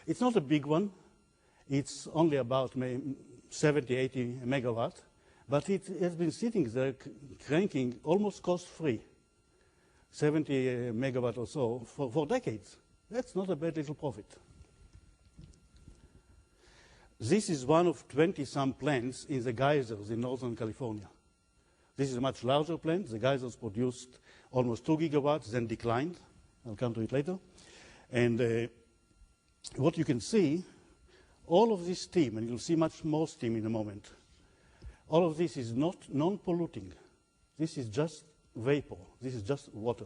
It's not a big one. It's only about 70, 80 megawatt, but it has been sitting there cranking almost cost-free, 70 megawatt or so for decades. That's not a bad little profit. This is one of 20-some plants in the geysers in Northern California. This is a much larger plant. The geysers produced almost 2 gigawatts, then declined. I'll come to it later. And what you can see, all of this steam, and you'll see much more steam in a moment, all of this is not non-polluting. This is just vapor. This is just water.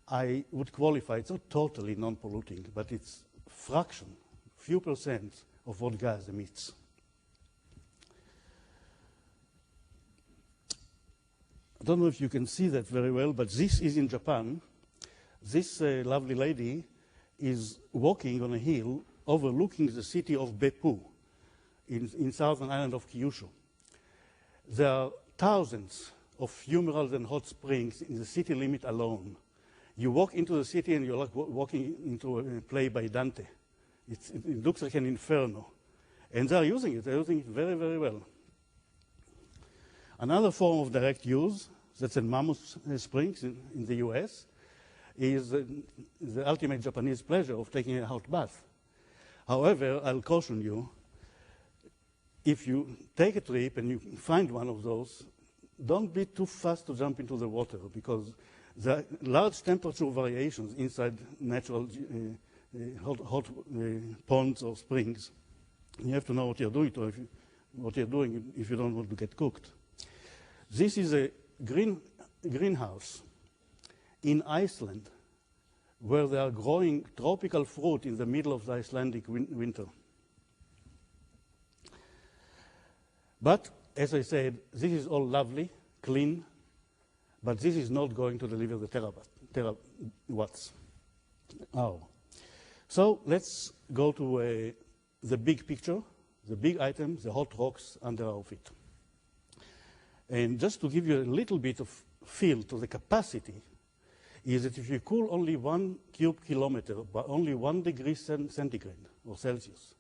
I would qualify, it's not totally non-polluting, but it's fraction, few percent of what gas emits. I don't know if you can see that very well, but this is in Japan. This lovely lady is walking on a hill overlooking the city of Beppu in southern island of Kyushu. There are thousands of fumaroles and hot springs in the city limit alone. You walk into the city and you're like walking into a play by Dante. It looks like an inferno. And they're using it. They're using it very, very well. Another form of direct use that's in Mammoth Springs in the US is the ultimate Japanese pleasure of taking a hot bath. However, I'll caution you, if you take a trip and you find one of those, don't be too fast to jump into the water, because there are large temperature variations inside natural hot ponds or springs. You have to know what you're doing if you don't want to get cooked. This is a greenhouse in Iceland where they are growing tropical fruit in the middle of the Icelandic winter. But, as I said, this is all lovely, clean, but this is not going to deliver the terawatts. So let's go to the big picture, the big items, the hot rocks under our feet. And just to give you a little bit of feel to the capacity, is that if you cool only 1 cubic kilometer by only 1 degree centigrade or Celsius,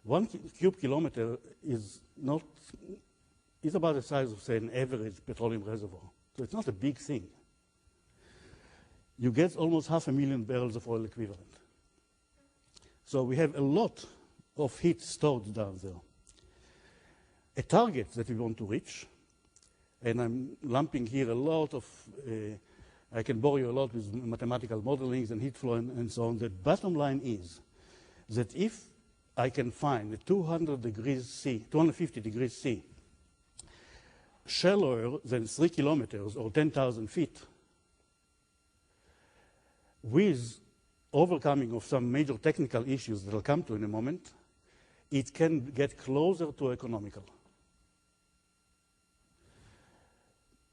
1 cubic kilometer is about the size of, say, an average petroleum reservoir. So it's not a big thing. You get almost 500,000 barrels of oil equivalent. So we have a lot of heat stored down there. A target that we want to reach, and I'm lumping here a lot of, I can bore you a lot with mathematical modelings and heat flow and so on. The bottom line is that if I can find a 250 degrees C, shallower than 3 kilometers or 10,000 feet, with overcoming of some major technical issues that I'll come to in a moment, it can get closer to economical.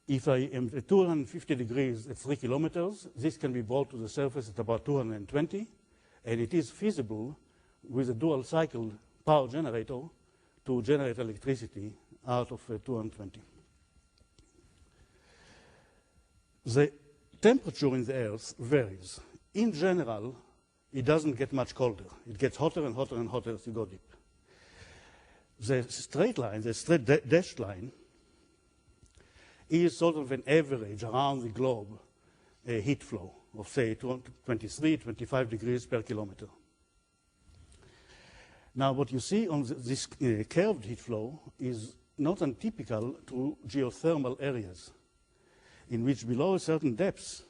If I am at 250 degrees at 3 kilometers, this can be brought to the surface at about 220, and it is feasible with a dual cycle power generator to generate electricity out of 220. The temperature in the Earth varies. In general, it doesn't get much colder. It gets hotter and hotter and hotter as you go deep. The straight line, the straight dashed line, is sort of an average around the globe. a heat flow of, say, 23, 25 degrees per kilometer. Now, what you see on this curved heat flow is not untypical to geothermal areas, in which below a certain depth,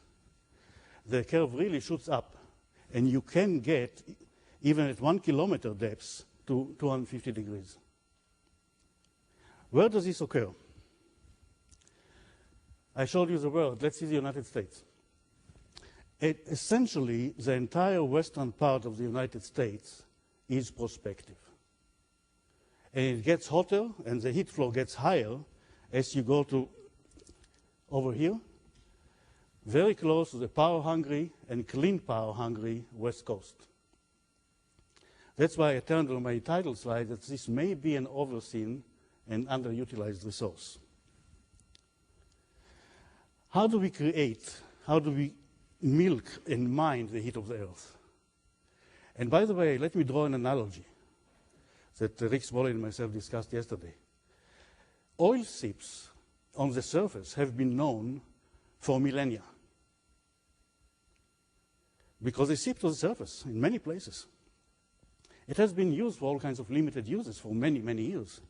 the curve really shoots up, and you can get, even at 1 kilometer depth, to 250 degrees. Where does this occur? I showed you the world. Let's see the United States. Essentially, the entire western part of the United States is prospective. And it gets hotter, and the heat flow gets higher as you go to over here, very close to the power-hungry and clean power-hungry West Coast. That's why I turned on my title slide that this may be an overseen and underutilized resource. How do we create, how do we milk and mine the heat of the Earth? And by the way, let me draw an analogy that Rick Smalley and myself discussed yesterday. Oil seeps on the surface have been known for millennia because they seep to the surface in many places. It has been used for all kinds of limited uses for many, many years.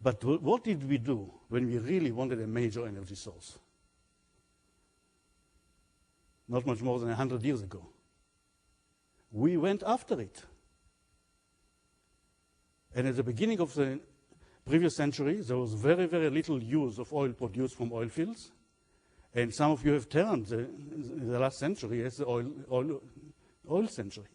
But what did we do when we really wanted a major energy source? Not much more than 100 years ago. We went after it. And at the beginning of the previous century, there was very, very little use of oil produced from oil fields. And some of you have termed the last century as the oil century.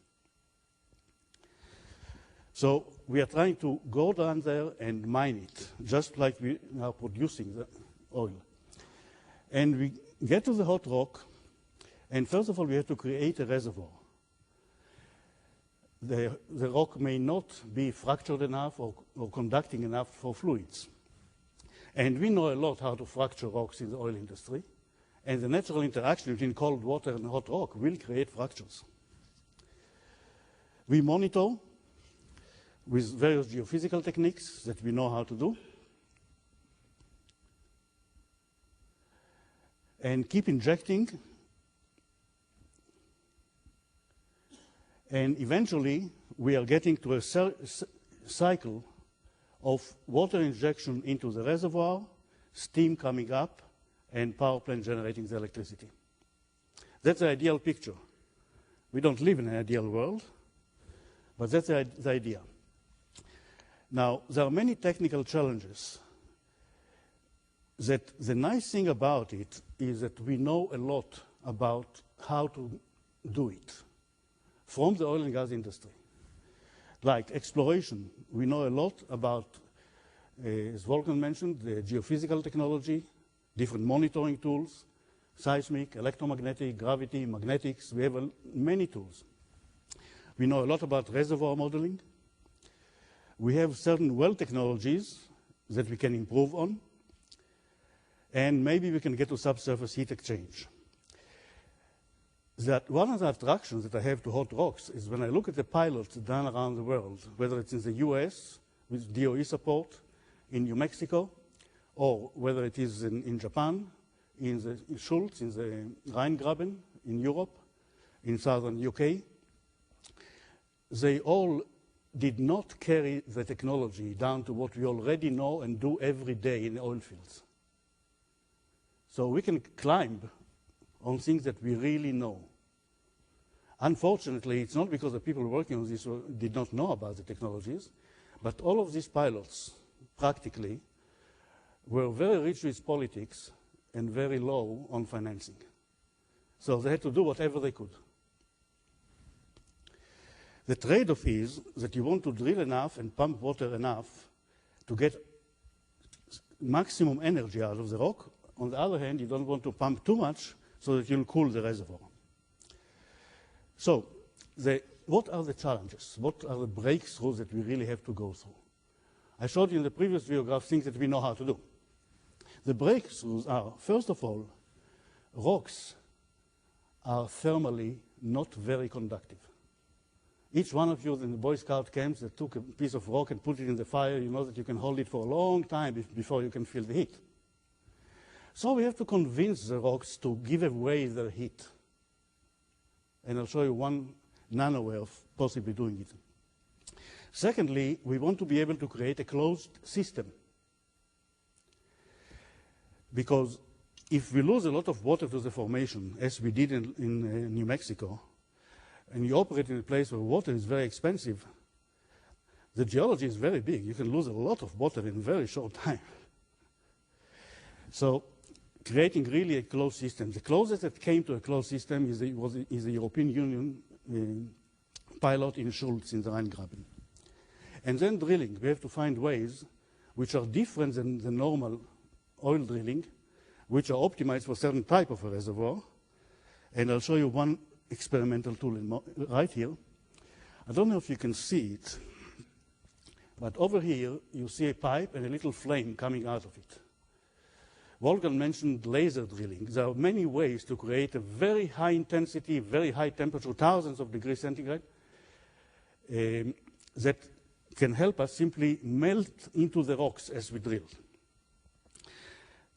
So we are trying to go down there and mine it, just like we are producing the oil. And we get to the hot rock, and first of all, we have to create a reservoir. The rock may not be fractured enough or conducting enough for fluids. And we know a lot how to fracture rocks in the oil industry. And the natural interaction between cold water and hot rock will create fractures. We monitor with various geophysical techniques that we know how to do. And keep injecting. And eventually, we are getting to a cycle of water injection into the reservoir, steam coming up, and power plant generating the electricity. That's the ideal picture. We don't live in an ideal world, but that's the idea. Now, there are many technical challenges. The nice thing about it is that we know a lot about how to do it from the oil and gas industry. Like exploration, we know a lot about, as Volkan mentioned, the geophysical technology, different monitoring tools, seismic, electromagnetic, gravity, magnetics. We have many tools. We know a lot about reservoir modeling. We have certain well technologies that we can improve on. And maybe we can get to subsurface heat exchange. That one of the attractions that I have to hot rocks is when I look at the pilots done around the world, whether it's in the US with DOE support, in New Mexico, or whether it is in Japan, in the Schultz, in the Rheingraben, in Europe, in southern UK, they all did not carry the technology down to what we already know and do every day in the oil fields. So we can climb on things that we really know. Unfortunately, it's not because the people working on this did not know about the technologies, but all of these pilots, practically, were very rich with politics and very low on financing. So they had to do whatever they could. The trade-off is that you want to drill enough and pump water enough to get maximum energy out of the rock. On the other hand, you don't want to pump too much so that you'll cool the reservoir. So, what are the challenges? What are the breakthroughs that we really have to go through? I showed you in the previous video graph things that we know how to do. The breakthroughs are, first of all, rocks are thermally not very conductive. Each one of you in the Boy Scout camps that took a piece of rock and put it in the fire, you know that you can hold it for a long time before you can feel the heat. So we have to convince the rocks to give away their heat. And I'll show you one nano way of possibly doing it. Secondly, we want to be able to create a closed system. Because if we lose a lot of water to the formation, as we did in New Mexico, and you operate in a place where water is very expensive, the geology is very big. You can lose a lot of water in a very short time. So creating really a closed system. The closest that came to a closed system is the European Union pilot in Schulz in the Rheingraben. And then drilling. We have to find ways which are different than the normal oil drilling, which are optimized for a certain type of a reservoir. And I'll show you one experimental tool right here. I don't know if you can see it, but over here you see a pipe and a little flame coming out of it. Wolfgang mentioned laser drilling. There are many ways to create a very high intensity, very high temperature, thousands of degrees centigrade, that can help us simply melt into the rocks as we drill.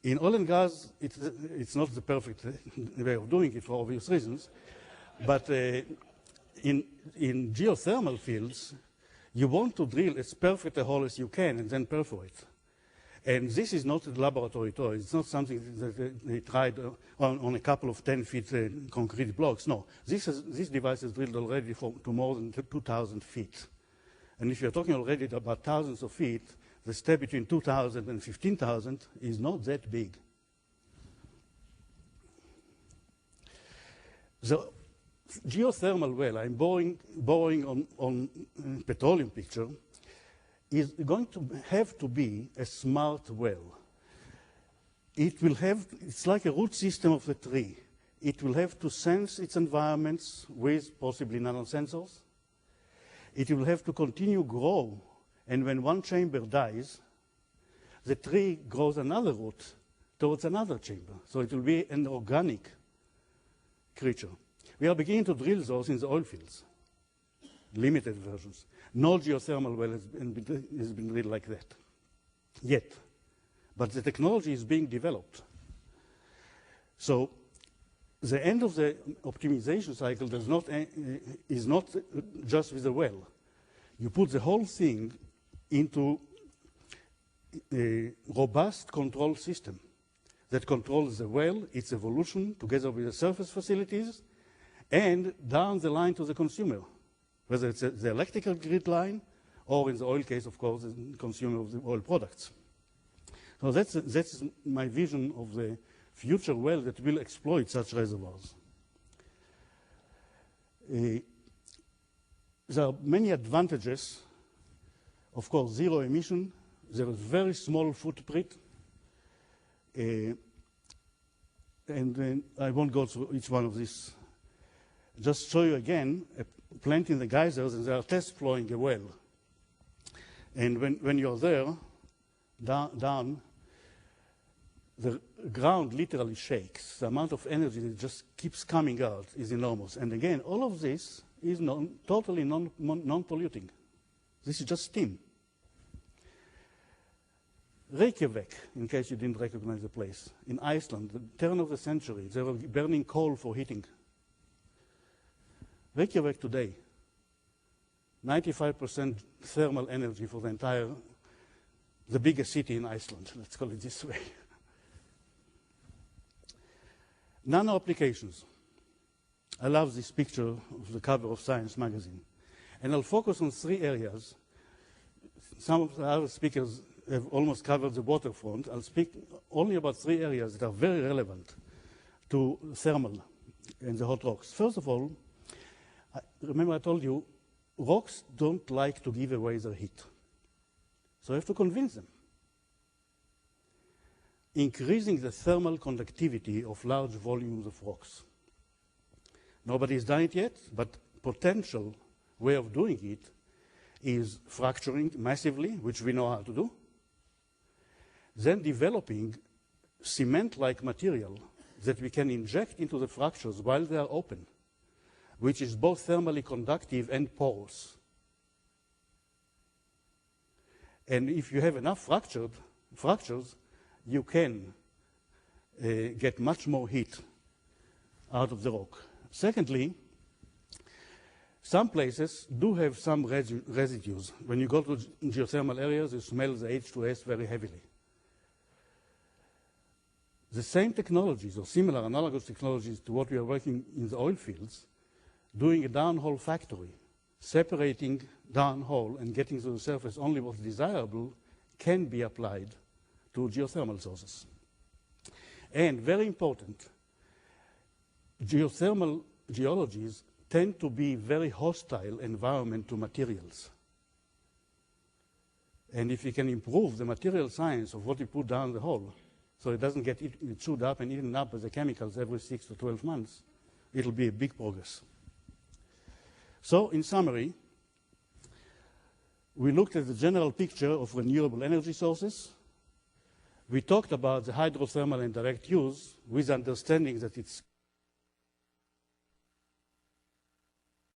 In oil and gas, it's not the perfect way of doing it for obvious reasons, but in geothermal fields, you want to drill as perfect a hole as you can and then perforate. And this is not a laboratory toy. It's not something that they tried on a couple of 10-feet concrete blocks. No, this device is drilled already to more than 2,000 feet. And if you're talking already about thousands of feet, the step between 2,000 and 15,000 is not that big. The geothermal well, I'm borrowing on petroleum picture, is going to have to be a smart well. It's like a root system of the tree. It will have to sense its environments with possibly nanosensors. It will have to continue grow, and when one chamber dies, the tree grows another root towards another chamber. So it will be an organic creature. We are beginning to drill those in the oil fields, limited versions. No geothermal well has been drilled like that yet, but the technology is being developed. So the end of the optimization cycle is not just with the well. You put the whole thing into a robust control system that controls the well, its evolution, together with the surface facilities, and down the line to the consumer, whether it's the electrical grid line or, in the oil case, of course, the consumer of the oil products. So that's my vision of the future well that will exploit such reservoirs. There are many advantages. Of course, zero emission. There is very small footprint. And then I won't go through each one of these. Just show you again a plant in the geysers, and they are test flowing a well. And when you're there, down, the ground literally shakes. The amount of energy that just keeps coming out is enormous. And again, all of this is totally non-polluting. This is just steam. Reykjavik, in case you didn't recognize the place, in Iceland, the turn of the century, they were burning coal for heating. Reykjavik today, 95% thermal energy for the biggest city in Iceland, let's call it this way. Nano applications. I love this picture of the cover of Science magazine. And I'll focus on 3 areas. Some of the other speakers have almost covered the waterfront. I'll speak only about 3 areas that are very relevant to thermal and the hot rocks. First of all, remember I told you, rocks don't like to give away their heat. So you have to convince them. Increasing the thermal conductivity of large volumes of rocks. Nobody has done it yet, but potential way of doing it is fracturing massively, which we know how to do. Then developing cement-like material that we can inject into the fractures while they are open, which is both thermally conductive and porous. And if you have enough fractures, you can get much more heat out of the rock. Secondly, some places do have some residues. When you go to geothermal areas, you smell the H2S very heavily. The same technologies or similar analogous technologies to what we are working in the oil fields, doing a downhole factory, separating downhole and getting to the surface only what's desirable, can be applied to geothermal sources. And very important, geothermal geologies tend to be very hostile environment to materials. And if we can improve the material science of what we put down the hole, so it doesn't get chewed up and eaten up by the chemicals every 6 to 12 months, it'll be a big progress. So in summary, we looked at the general picture of renewable energy sources. We talked about the hydrothermal and direct use with understanding that it's